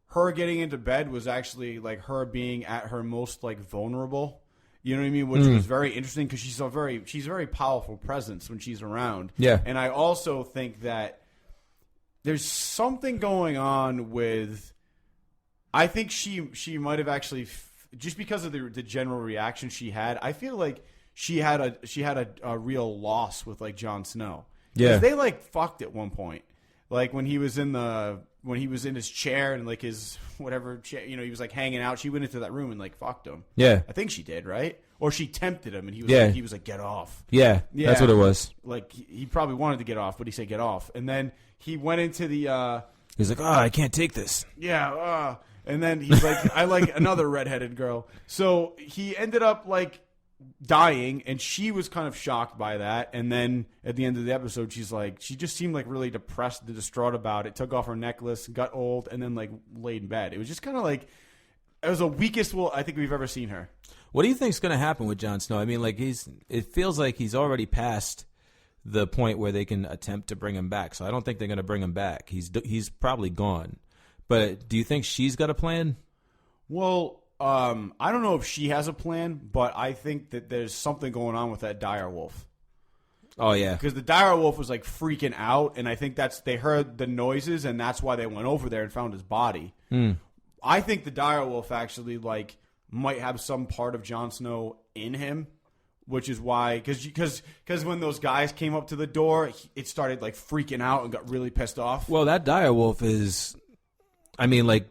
F: her getting into bed was actually, like, her being at her most, like, vulnerable. You know what I mean? Which was very interesting because she's a very powerful presence when she's around.
E: Yeah.
F: And I also think that there's something going on with, I think she might have actually, just because of the general reaction she had, I feel like she had a real loss with, like, Jon Snow.
E: Yeah.
F: They, like, fucked at one point. Like, when he was in his chair and, like, his whatever chair, you know, he was, like, hanging out, she went into that room and, like, fucked him.
E: Yeah.
F: I think she did, right? Or she tempted him and he was like, get off.
E: Yeah, that's what it was.
F: Like, he probably wanted to get off, but he said, get off. And then he went into the
E: he was like, I can't take this.
F: Yeah, and then he's like, I like another redheaded girl. So he ended up, like, dying, and she was kind of shocked by that. And then at the end of the episode, she just seemed like really depressed and distraught about it. Took off her necklace, got old, and then, like, laid in bed. It was just kind of like, it was the weakest I think we've ever seen her.
E: What do you think's going to happen with Jon Snow? I mean, like, it feels like he's already past the point where they can attempt to bring him back. So I don't think they're going to bring him back. He's probably gone. But do you think she's got a plan?
F: Well, I don't know if she has a plan, but I think that there's something going on with that dire wolf.
E: Oh, yeah.
F: Because the dire wolf was, like, freaking out, and I think they heard the noises, and that's why they went over there and found his body. I think the dire wolf actually, like, might have some part of Jon Snow in him, which is why, because when those guys came up to the door, it started, like, freaking out and got really pissed off.
E: Well, that dire wolf is, I mean, like,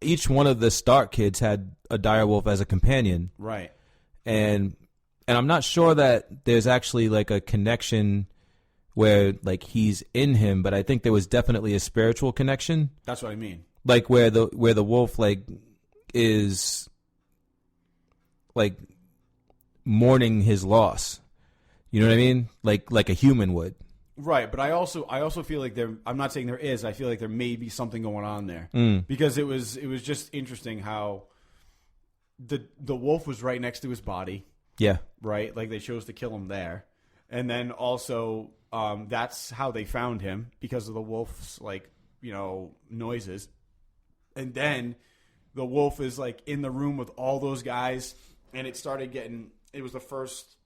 E: each one of the Stark kids had a dire wolf as a companion,
F: right?
E: And I'm not sure that there's actually, like, a connection where, like, he's in him, but I think there was definitely a spiritual connection.
F: That's what I mean.
E: Like, where the wolf, like, is, like, mourning his loss. You know what I mean? Like a human would.
F: Right, but I also feel like I'm not saying there is. I feel like there may be something going on there because it was just interesting how the wolf was right next to his body.
E: Yeah.
F: Right, like they chose to kill him there, and then also that's how they found him because of the wolf's, like, you know, noises, and then the wolf is, like, in the room with all those guys, and it started getting. It was the first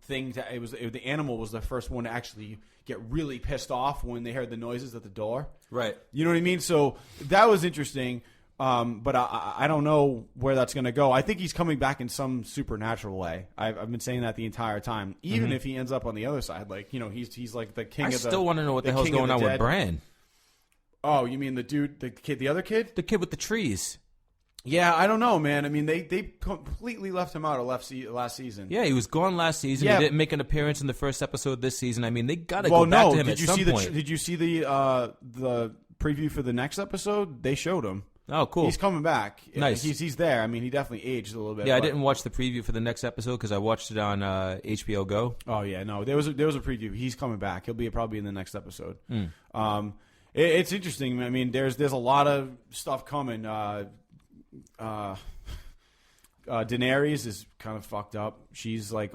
F: thing the animal was the first one to actually get really pissed off when they heard the noises at the door.
E: Right.
F: You know what I mean? So that was interesting. But I don't know where that's going to go. I think he's coming back in some supernatural way. I've been saying that the entire time. Even if he ends up on the other side, like, you know, he's like the king.
E: I
F: of the.
E: still want to know what the hell's going on with Bran.
F: Oh, you mean the dude, the other kid?
E: The kid with the trees.
F: Yeah, I don't know, man. I mean, they completely left him out of last season.
E: Yeah, he was gone last season.
F: Yeah.
E: He didn't make an appearance in the first episode this season. I mean, they got to go back to him at some point.
F: Did you see the preview for the next episode? They showed him.
E: Oh, cool.
F: He's coming back.
E: Nice.
F: He's there. I mean, he definitely aged a little bit.
E: Yeah, I didn't watch the preview for the next episode because I watched it on HBO Go.
F: Oh yeah, no, there was a preview. He's coming back. He'll be probably in the next episode. It's interesting. I mean, there's a lot of stuff coming. Daenerys is kind of fucked up. She's like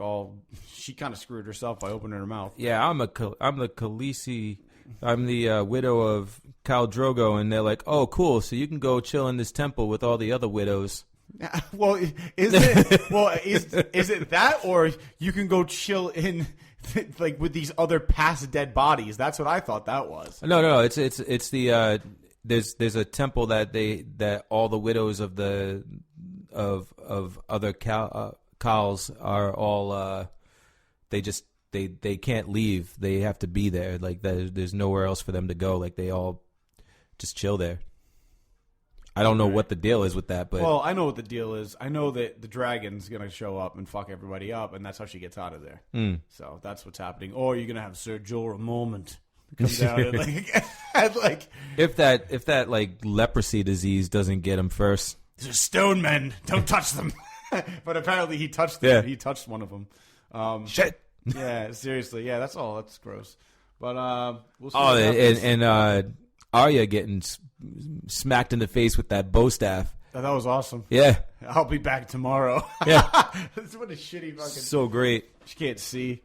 F: she kind of screwed herself by opening her mouth.
E: Yeah, I'm the Khaleesi. I'm the widow of Khal Drogo, and they're like, "Oh, cool! So you can go chill in this temple with all the other widows."
F: Well, is it that, or you can go chill in like with these other past dead bodies? That's what I thought that was.
E: No. It's the there's a temple that all the widows of the of other Khals are all they can't leave. They have to be there. Like there's nowhere else for them to go. Like they all just chill there. I don't know what the deal is with that, but
F: well, I know what the deal is. I know that the dragon's gonna show up and fuck everybody up, and that's how she gets out of there. So that's what's happening. Or you're gonna have Ser Jorah moment come down and like
E: if that like leprosy disease doesn't get him first.
F: These are stone men. Don't touch them. But apparently he touched them. Yeah. He touched one of them.
E: Shit.
F: Yeah, seriously. Yeah, that's all. That's gross. But we'll see.
E: Oh, and Arya getting smacked in the face with that bow staff.
F: Oh, that was awesome.
E: Yeah.
F: I'll be back tomorrow.
E: Yeah.
F: What a shitty fucking...
E: So great.
F: She can't see.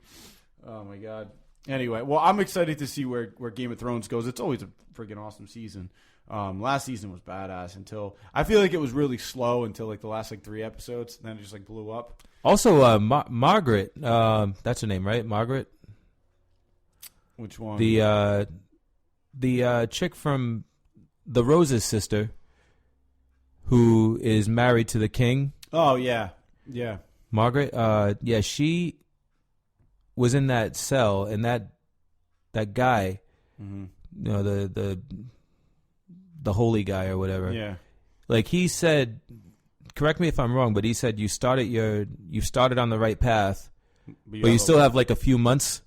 F: Oh, my God. Anyway, well, I'm excited to see where Game of Thrones goes. It's always a freaking awesome season. Last season was badass until... I feel like it was really slow until like the last like 3 episodes. And then it just like blew up.
E: Also, Margaret, that's her name, right? Margaret?
F: Which one?
E: The chick from the Rose's sister who is married to the king.
F: Oh, yeah. Yeah.
E: Margaret, yeah, she was in that cell, and that guy, you know, the holy guy or whatever.
F: Yeah.
E: Like he said, correct me if I'm wrong, but he said you started on the right path, but you still have like a few months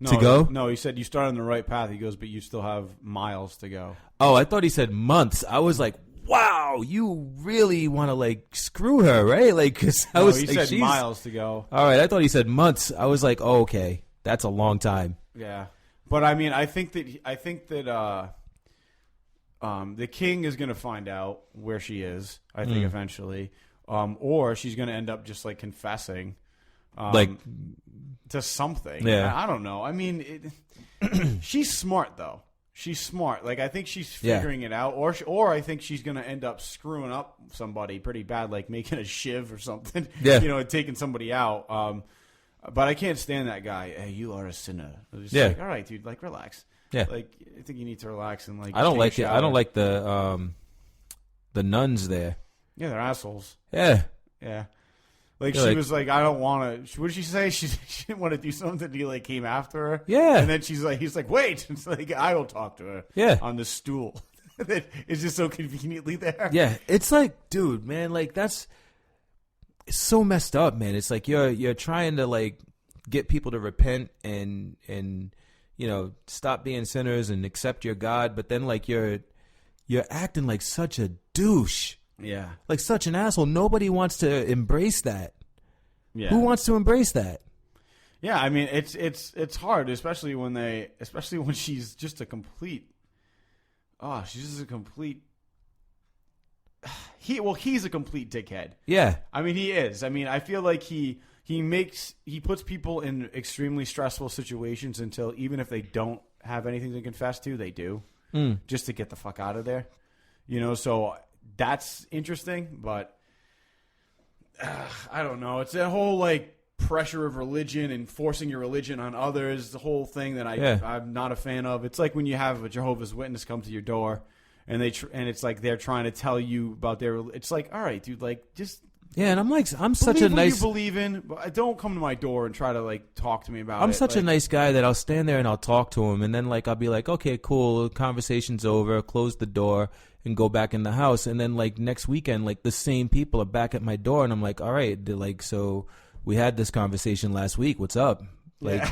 E: to go.
F: No, he said you started on the right path. He goes, but you still have miles to go.
E: Oh, I thought he said months. I was like, wow, you really want to like screw her, right? Like, cause I was.
F: He
E: like,
F: said miles to go.
E: All right, I thought he said months. I was like, oh, okay, that's a long time.
F: Yeah, but I mean, I think that the king is going to find out where she is. I think eventually, or she's going to end up just like confessing,
E: like
F: to something.
E: Yeah,
F: I don't know. I mean, she's smart though. She's smart. Like I think she's figuring it out, or I think she's going to end up screwing up somebody pretty bad, like making a shiv or something.
E: Yeah,
F: you know, and taking somebody out. But I can't stand that guy. Hey, you are a sinner. Just
E: yeah.
F: Like, all right, dude. Like, relax.
E: Yeah.
F: Like, I think you need to relax and like.
E: I don't like it. I don't like the nuns there.
F: Yeah, they're assholes.
E: Yeah.
F: Yeah. Like she was like, I don't want to. What did she say? She didn't want to do something. He like came after her.
E: Yeah.
F: And then he's like, wait. It's like I will talk to her.
E: Yeah.
F: On the stool. It's just so conveniently there.
E: Yeah. It's like, dude, man, like it's so messed up, man. It's like you're trying to like get people to repent and you know stop being sinners and accept your God, but then like you're acting like such a douche.
F: Yeah.
E: Like such an asshole. Nobody wants to embrace that.
F: Yeah.
E: Who wants to embrace that?
F: Yeah, I mean it's hard, especially when she's just a complete she's just a complete he's a complete dickhead.
E: Yeah.
F: I mean he is. I mean I feel like he puts people in extremely stressful situations until even if they don't have anything to confess to, they do. Just to get the fuck out of there. You know, so that's interesting, but I don't know. It's a whole like pressure of religion and forcing your religion on others. The whole thing that I'm not a fan of. It's like when you have a Jehovah's Witness come to your door, and and it's like they're trying to tell you about their. It's like, all right, dude, like just
E: Yeah, and I'm such a nice.
F: What you believe in, but don't come to my door and try to like talk to me about it.
E: I'm such a nice guy that I'll stand there and I'll talk to him, and then like I'll be like, okay, cool, conversation's over, close the door, and go back in the house, and then like next weekend, like the same people are back at my door, and I'm like, all right, they're like, so we had this conversation last week. What's up? Like,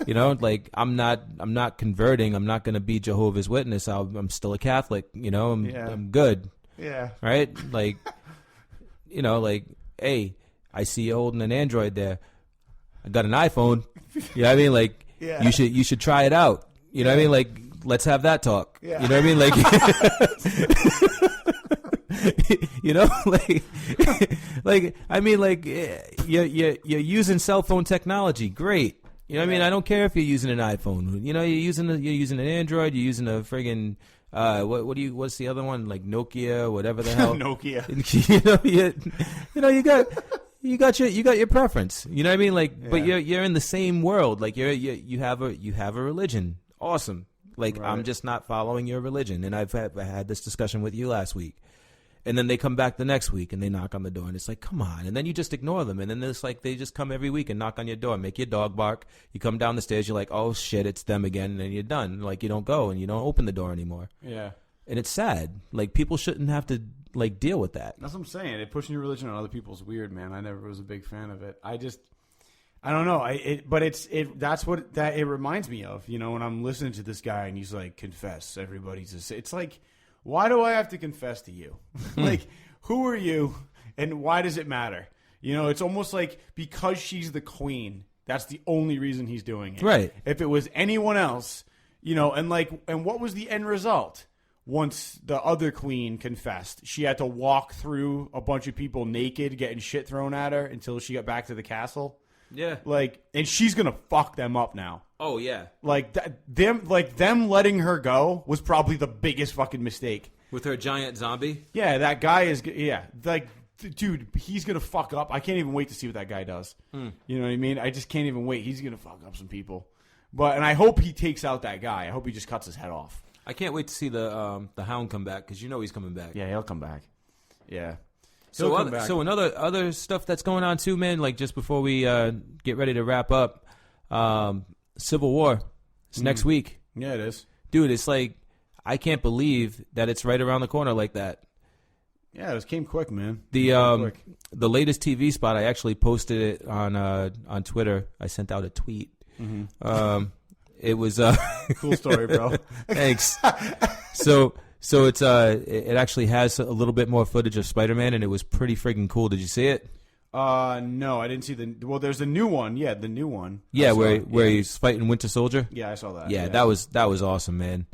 E: you know, like I'm not converting. I'm not going to be Jehovah's Witness. I'm still a Catholic. You know, I'm good.
F: Yeah.
E: Right. Like. You know, like, hey, I see you holding an Android there. I got an iPhone. You know what I mean? Like, you should try it out. You know what I mean? Like, let's have that talk. Yeah. You know what I mean? Like, you know, like I mean, like, you're using cell phone technology. Great. You know what I mean? I don't care if you're using an iPhone. You know, you're using an Android. You're using a friggin' what's the other one, like Nokia, whatever the hell.
F: Nokia.
E: You got your preference. You know what I mean? Like, but you're in the same world. Like you have a religion. Awesome. Like right. I'm just not following your religion, and I had this discussion with you last week. And then they come back the next week and they knock on the door and it's like, come on. And then you just ignore them. And then it's like they just come every week and knock on your door, make your dog bark. You come down the stairs, you're like, oh shit, it's them again. And then you're done. Like you don't go and you don't open the door anymore.
F: Yeah.
E: And it's sad. Like people shouldn't have to like deal with that.
F: That's what I'm saying. It pushing your religion on other people is weird, man. I never was a big fan of it. I don't know. That's what it reminds me of, you know, when I'm listening to this guy and he's like, confess, everybody's it's like, why do I have to confess to you? Like, who are you and why does it matter? You know, it's almost like because she's the queen, that's the only reason he's doing it.
E: Right.
F: If it was anyone else, you know, and what was the end result? Once the other queen confessed, she had to walk through a bunch of people naked, getting shit thrown at her until she got back to the castle.
E: Yeah.
F: Like, and she's going to fuck them up now.
E: Oh, yeah.
F: Like, them letting her go was probably the biggest fucking mistake.
E: With her giant zombie?
F: Yeah, that guy is, like, dude, he's going to fuck up. I can't even wait to see what that guy does. You know what I mean? I just can't even wait. He's going to fuck up some people. And I hope he takes out that guy. I hope he just cuts his head off.
E: I can't wait to see the Hound come back, because you know he's coming back.
F: Yeah, he'll come back. Yeah.
E: So other stuff that's going on too, man, like just before we get ready to wrap up, Civil War. It's next week.
F: Yeah, it is.
E: Dude, it's like, I can't believe that it's right around the corner like that.
F: Yeah, it came quick, man.
E: The latest TV spot, I actually posted it on Twitter. I sent out a tweet. Mm-hmm. It was
F: cool story, bro.
E: Thanks. So it actually has a little bit more footage of Spider-Man, and it was pretty freaking cool. Did you see it?
F: No, I didn't see there's the new one. Yeah, the new one.
E: Yeah, where he's fighting Winter Soldier.
F: Yeah, I saw that.
E: Yeah, that was awesome, man.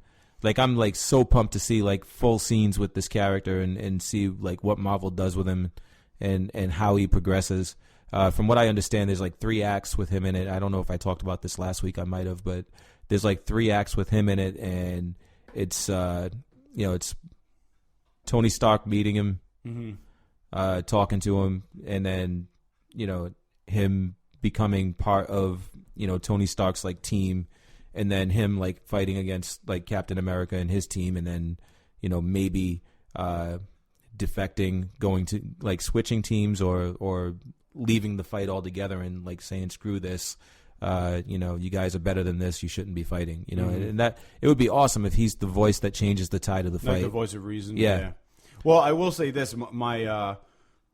E: Like, I'm like so pumped to see like full scenes with this character and see like what Marvel does with him and how he progresses. From what I understand, there's like 3 acts with him in it. I don't know if I talked about this last week. I might have, but there's like 3 acts with him in it, and it's it's Tony Stark meeting him, talking to him, and then him becoming part of Tony Stark's like team, and then him like fighting against like Captain America and his team, and then maybe defecting, going to like switching teams or leaving the fight altogether and like saying screw this, you guys are better than this, you shouldn't be fighting, and that it would be awesome if he's the voice that changes the tide of the fight,
F: like the voice of reason.
E: Yeah.
F: Well, I will say this: my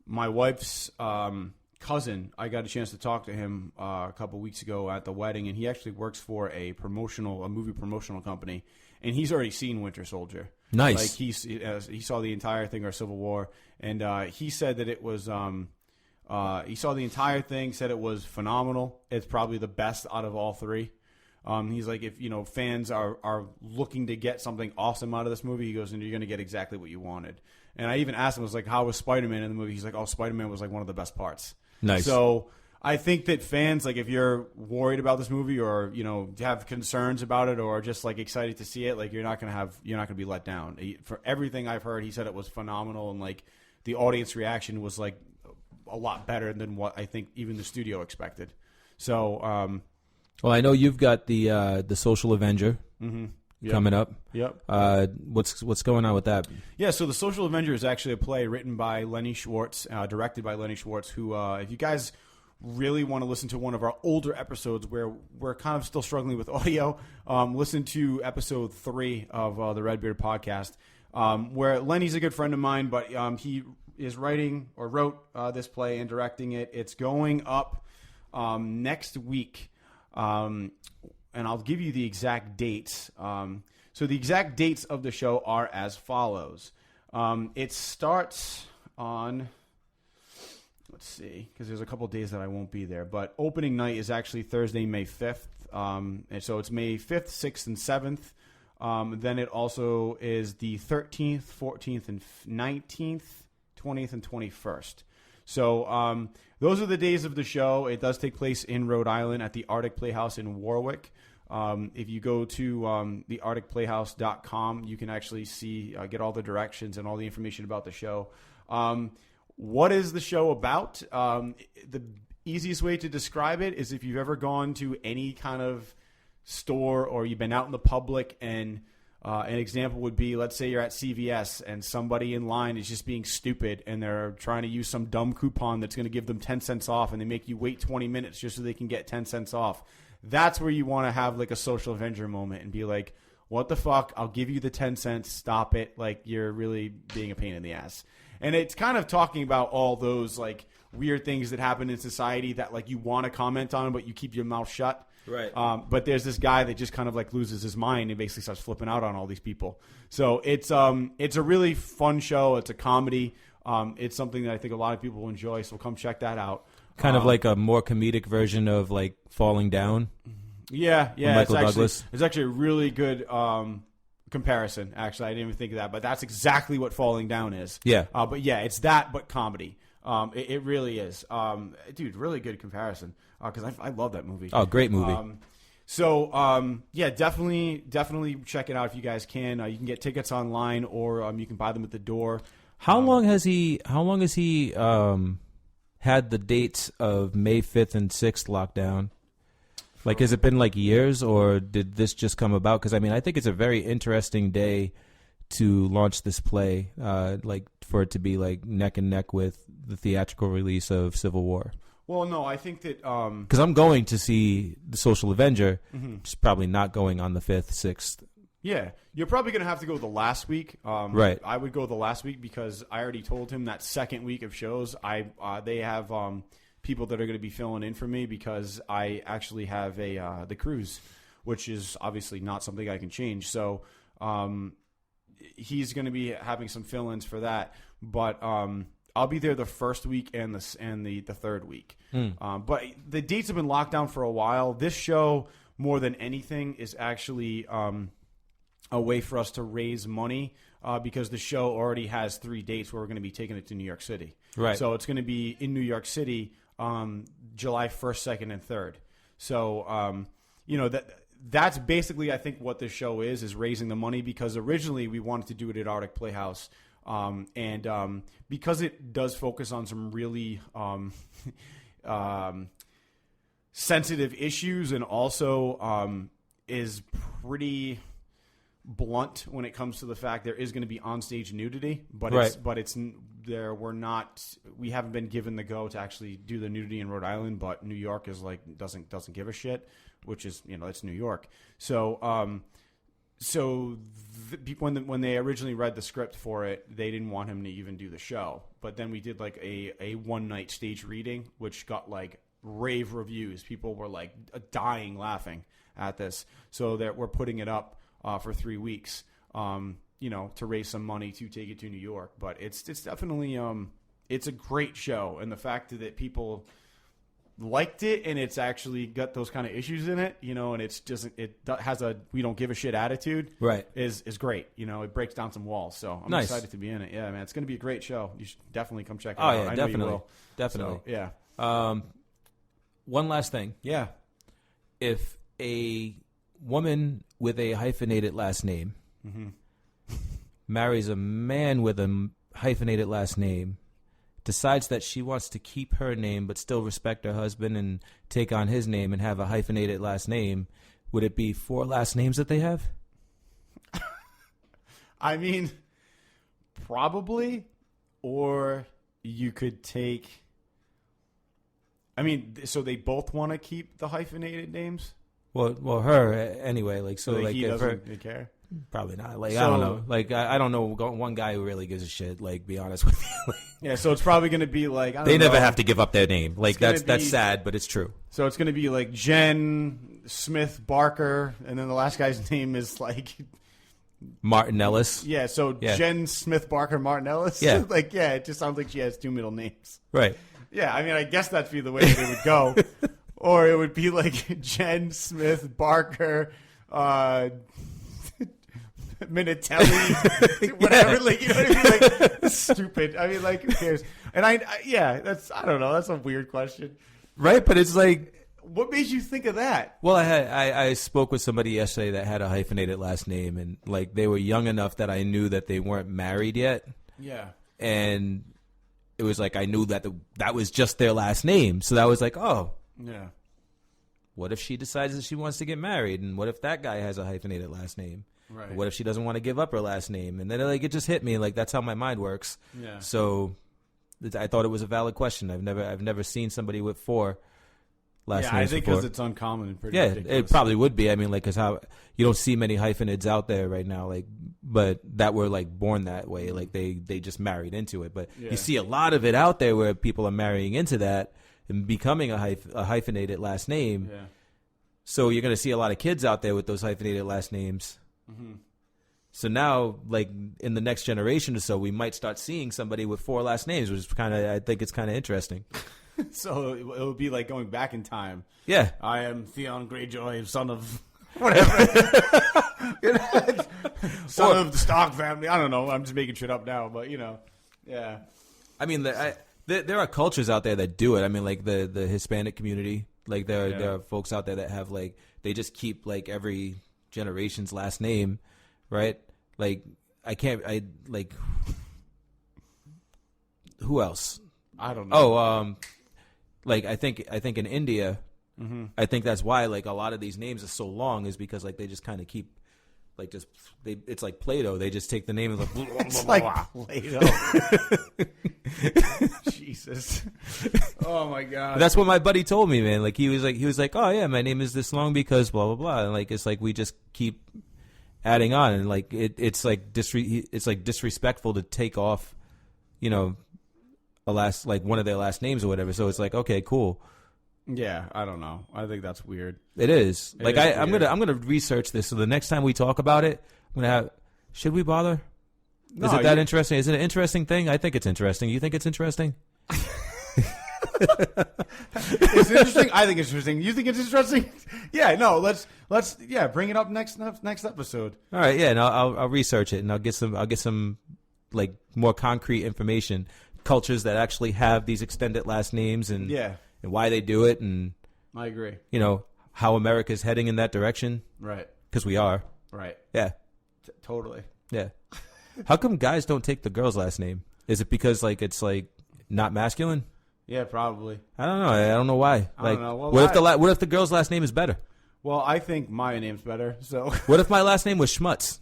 F: wife's cousin, I got a chance to talk to him a couple weeks ago at the wedding, and he actually works for a movie promotional company, and he's already seen Winter Soldier.
E: Nice.
F: Like he saw the entire thing, or Civil War, and he said that it was. He saw the entire thing, said it was phenomenal. It's probably the best out of all 3. He's like, if fans are looking to get something awesome out of this movie, he goes, and you're going to get exactly what you wanted. And I even asked him, I was like, how was Spider-Man in the movie? He's like, oh, Spider-Man was like one of the best parts.
E: Nice.
F: So I think that fans, like, if you're worried about this movie or have concerns about it or just like excited to see it, like you're not going to be let down. For everything I've heard, he said it was phenomenal, and like the audience reaction was like a lot better than what I think even the studio expected. So,
E: well, I know you've got the Social Avenger.
F: Mm-hmm.
E: coming up.
F: Yep.
E: What's going on with that?
F: Yeah, so The Social Avenger is actually a play written by Lenny Schwartz, directed by Lenny Schwartz, who, if you guys really want to listen to one of our older episodes where we're kind of still struggling with audio, listen to episode 3 of the RedBeard podcast, where Lenny's a good friend of mine, but he is wrote this play and directing it. It's going up next week, and I'll give you the exact dates. So the exact dates of the show are as follows. It starts on, let's see, because there's a couple days that I won't be there, but opening night is actually Thursday, May 5th. And so it's May 5th, 6th, and 7th. Then it also is the 13th, 14th, and 19th, 20th, and 21st. So those are the days of the show. It does take place in Rhode Island at the Arctic Playhouse in Warwick. If you go to thearcticplayhouse.com, you can actually see, get all the directions and all the information about the show. What is the show about? The easiest way to describe it is if you've ever gone to any kind of store or you've been out in the public, and an example would be, let's say you're at CVS and somebody in line is just being stupid and they're trying to use some dumb coupon that's going to give them 10 cents off, and they make you wait 20 minutes just so they can get 10 cents off. That's where you want to have like a Social Avenger moment and be like, what the fuck? I'll give you the 10 cents. Stop it. Like, you're really being a pain in the ass. And it's kind of talking about all those like weird things that happen in society that like you want to comment on, but you keep your mouth shut.
E: Right.
F: But there's this guy that just kind of like loses his mind and basically starts flipping out on all these people. So it's a really fun show. It's a comedy. It's something that I think a lot of people will enjoy. So come check that out.
E: Kind of like a more comedic version of like Falling Down.
F: Yeah.
E: Michael Douglas.
F: It's actually a really good comparison. Actually, I didn't even think of that, but that's exactly what Falling Down is.
E: Yeah.
F: But yeah, it's that, but comedy. It really is. Dude, really good comparison. Because I love that movie.
E: Oh, great movie.
F: Yeah, definitely check it out if you guys can. You can get tickets online, or you can buy them at the door.
E: How long has he had the dates of May 5th and 6th locked down? Like, has it been like years, or did this just come about? Because, I mean, I think it's a very interesting day to launch this play, like for it to be like neck and neck with the theatrical release of Civil War.
F: Well, no, I think that...
E: Because I'm going to see The Social Avenger, just probably not going on the 5th, 6th.
F: Yeah, you're probably going to have to go the last week.
E: Right.
F: I would go the last week because I already told him that second week of shows, they have people that are going to be filling in for me because I actually have the cruise, which is obviously not something I can change. So he's going to be having some fill-ins for that. But I'll be there the first week and the third week. But the dates have been locked down for a while. This show, more than anything, is actually a way for us to raise money because the show already has 3 dates where we're going to be taking it to New York City.
E: Right.
F: So it's going to be in New York City July 1st, 2nd, and 3rd. So, that's basically, I think, what this show is raising the money, because originally we wanted to do it at Arctic Playhouse. And because it does focus on some really sensitive issues, and also is pretty blunt when it comes to the fact there is going to be onstage nudity, but we haven't been given the go to actually do the nudity in Rhode Island, but New York is like doesn't give a shit, which is, it's New York. So when they originally read the script for it, they didn't want him to even do the show. But then we did like a one-night stage reading, which got like rave reviews. People were like dying laughing at this. So that we're putting it up for 3 weeks, to raise some money to take it to New York. But it's definitely it's a great show, and the fact that people liked it, and it's actually got those kind of issues in it, and it has a we don't give a shit attitude,
E: right?
F: Is great. It breaks down some walls. So I'm excited to be in it. Yeah, man, it's going to be a great show. You should definitely come check it out.
E: Oh yeah,
F: I
E: definitely,
F: know you will.
E: definitely.
F: So, yeah.
E: One last thing.
F: Yeah.
E: If a woman with a hyphenated last name marries a man with a hyphenated last name, decides that she wants to keep her name but still respect her husband and take on his name and have a hyphenated last name, would it be 4 last names that they have?
F: I mean, probably, or you could take. I mean, so they both want to keep the hyphenated names.
E: Well, her anyway. Like so, like
F: he
E: if her,
F: doesn't care.
E: probably not. Like I don't know. Like I don't know one guy who really gives a shit. Like be honest with you.
F: Yeah, so it's probably going to be like I don't
E: they
F: know.
E: never have to give up their name. Like that's
F: be,
E: sad, but it's true.
F: So it's going to be like Jen Smith Barker, and then the last guy's name is like
E: Martin Ellis.
F: Yeah, so Jen Smith Barker Martin Ellis.
E: Yeah,
F: like it just sounds like she has two middle names.
E: Right.
F: Yeah, I mean, I guess that'd be the way they would go. Or it would be like Jen Smith Barker, Minatelli, whatever.
E: Yeah.
F: Like, you know what I mean? Like, stupid. I mean, like, who cares? And I don't know. That's a weird question.
E: Right, but it's like.
F: What made you think of that?
E: Well, I spoke with somebody yesterday that had a hyphenated last name, and like they were young enough that I knew that they weren't married yet.
F: Yeah.
E: And it was like I knew that that was just their last name. So that was like, oh.
F: Yeah.
E: What if she decides that she wants to get married? And what if that guy has a hyphenated last name?
F: Right.
E: What if she doesn't want to give up her last name? And then like it just hit me. Like that's how my mind works.
F: Yeah.
E: So I thought it was a valid question. I've never seen somebody with 4 last names.
F: Yeah, I think
E: before.
F: because it's uncommon and pretty
E: Yeah,
F: ridiculous.
E: it probably would be. I mean, like, because how you don't see many hyphenates out there right now, like, but that were like born that way, like they just married into it. But you see a lot of it out there where people are marrying into that and becoming a hyphenated last name.
F: Yeah.
E: So you're going to see a lot of kids out there with those hyphenated last names. Mm-hmm. So now, like in the next generation or so, we might start seeing somebody with 4 last names, which is I think it's kind of interesting.
F: So it would be like going back in time.
E: Yeah.
F: I am Theon Greyjoy, son of whatever. Son of the Stark family. I don't know. I'm just making shit up now, but yeah.
E: I mean, there are cultures out there that do it. I mean, like the Hispanic community. Like there are folks out there that have like they just keep like every generation's last name, right? Like who else?
F: I don't know.
E: Oh, like I think in India, I think that's why like a lot of these names are so long is because like they just kind of keep like it's like Play-Doh. They just take the name and like
F: it's like Play-Doh. Jesus. Oh my God.
E: But that's what my buddy told me, man. Like he was like, oh yeah, my name is this long because blah blah blah, and like it's like we just keep adding on, and like it's like disrespectful to take off, one of their last names or whatever. So it's like, okay, cool.
F: Yeah, I don't know. I think that's weird.
E: It is.
F: It is
E: I'm gonna research this. So the next time we talk about it, I'm gonna have. Should we bother? Is it that interesting? Is it an interesting thing? I think it's interesting. You think it's interesting?
F: It's interesting. I think it's interesting. You think it's interesting? Yeah. No. Let's bring it up next episode.
E: All right. Yeah. And I'll research it and I'll get some like more concrete information. Cultures that actually have these extended last names and why they do it, and
F: I agree.
E: How America's heading in that direction,
F: right?
E: Because we are,
F: right?
E: Yeah,
F: totally.
E: Yeah. How come guys don't take the girl's last name? Is it because like it's like not masculine?
F: Yeah, probably.
E: I don't know. I don't know why.
F: I don't know. Well,
E: what if the girl's last name is better?
F: Well, I think my name's better. So
E: what if my last name was Schmutz?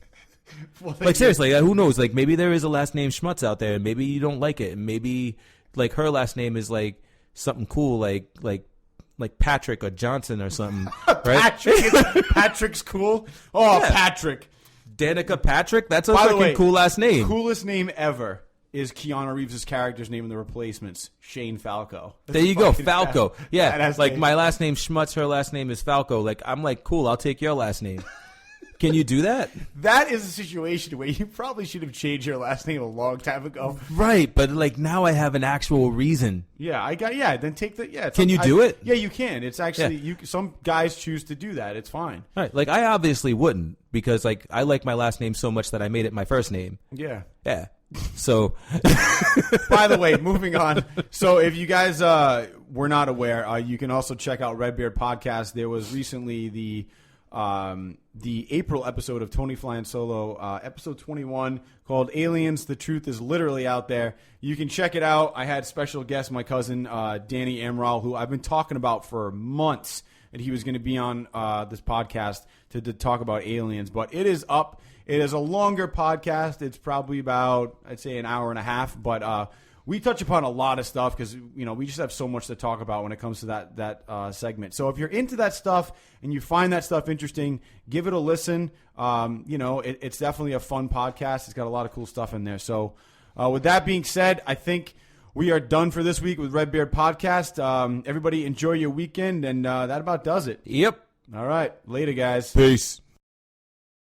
F: Well,
E: like seriously, who knows? Like maybe there is a last name Schmutz out there, and maybe you don't like it, and maybe like her last name is like something cool, like Patrick or Johnson or something. Right?
F: Patrick's cool. Oh, yeah. Patrick,
E: Danica Patrick. That's a fucking cool last name.
F: Coolest name ever is Keanu Reeves' character's name in The Replacements, Shane Falco.
E: There you go, Falco. Yeah, like
F: name.
E: My last name's Schmutz. Her last name is Falco. Like I'm like cool. I'll take your last name. Can you do that?
F: That is a situation where you probably should have changed your last name a long time ago.
E: Right, but like now I have an actual reason.
F: Yeah, then take the
E: Can you do it?
F: Yeah, you can. It's actually some guys choose to do that. It's fine.
E: Right. Like I obviously wouldn't because like I like my last name so much that I made it my first name.
F: Yeah.
E: Yeah. So
F: by the way, moving on. So if you guys were not aware, you can also check out RedBeard Podcast. There was recently the April episode of Tony Flying Solo, episode 21, called Aliens, The Truth is Literally Out There. You can check it out. I had special guest, my cousin, Danny Amaral, who I've been talking about for months, and he was going to be on this podcast to talk about aliens. But it is up. It is a longer podcast. It's probably about, I'd say, an hour and a half, but we touch upon a lot of stuff because, we just have so much to talk about when it comes to that segment. So if you're into that stuff and you find that stuff interesting, give it a listen. It's definitely a fun podcast. It's got a lot of cool stuff in there. So with that being said, I think we are done for this week with RedBeard Podcast. Everybody enjoy your weekend, and that about does it.
E: Yep.
F: All right. Later, guys.
E: Peace.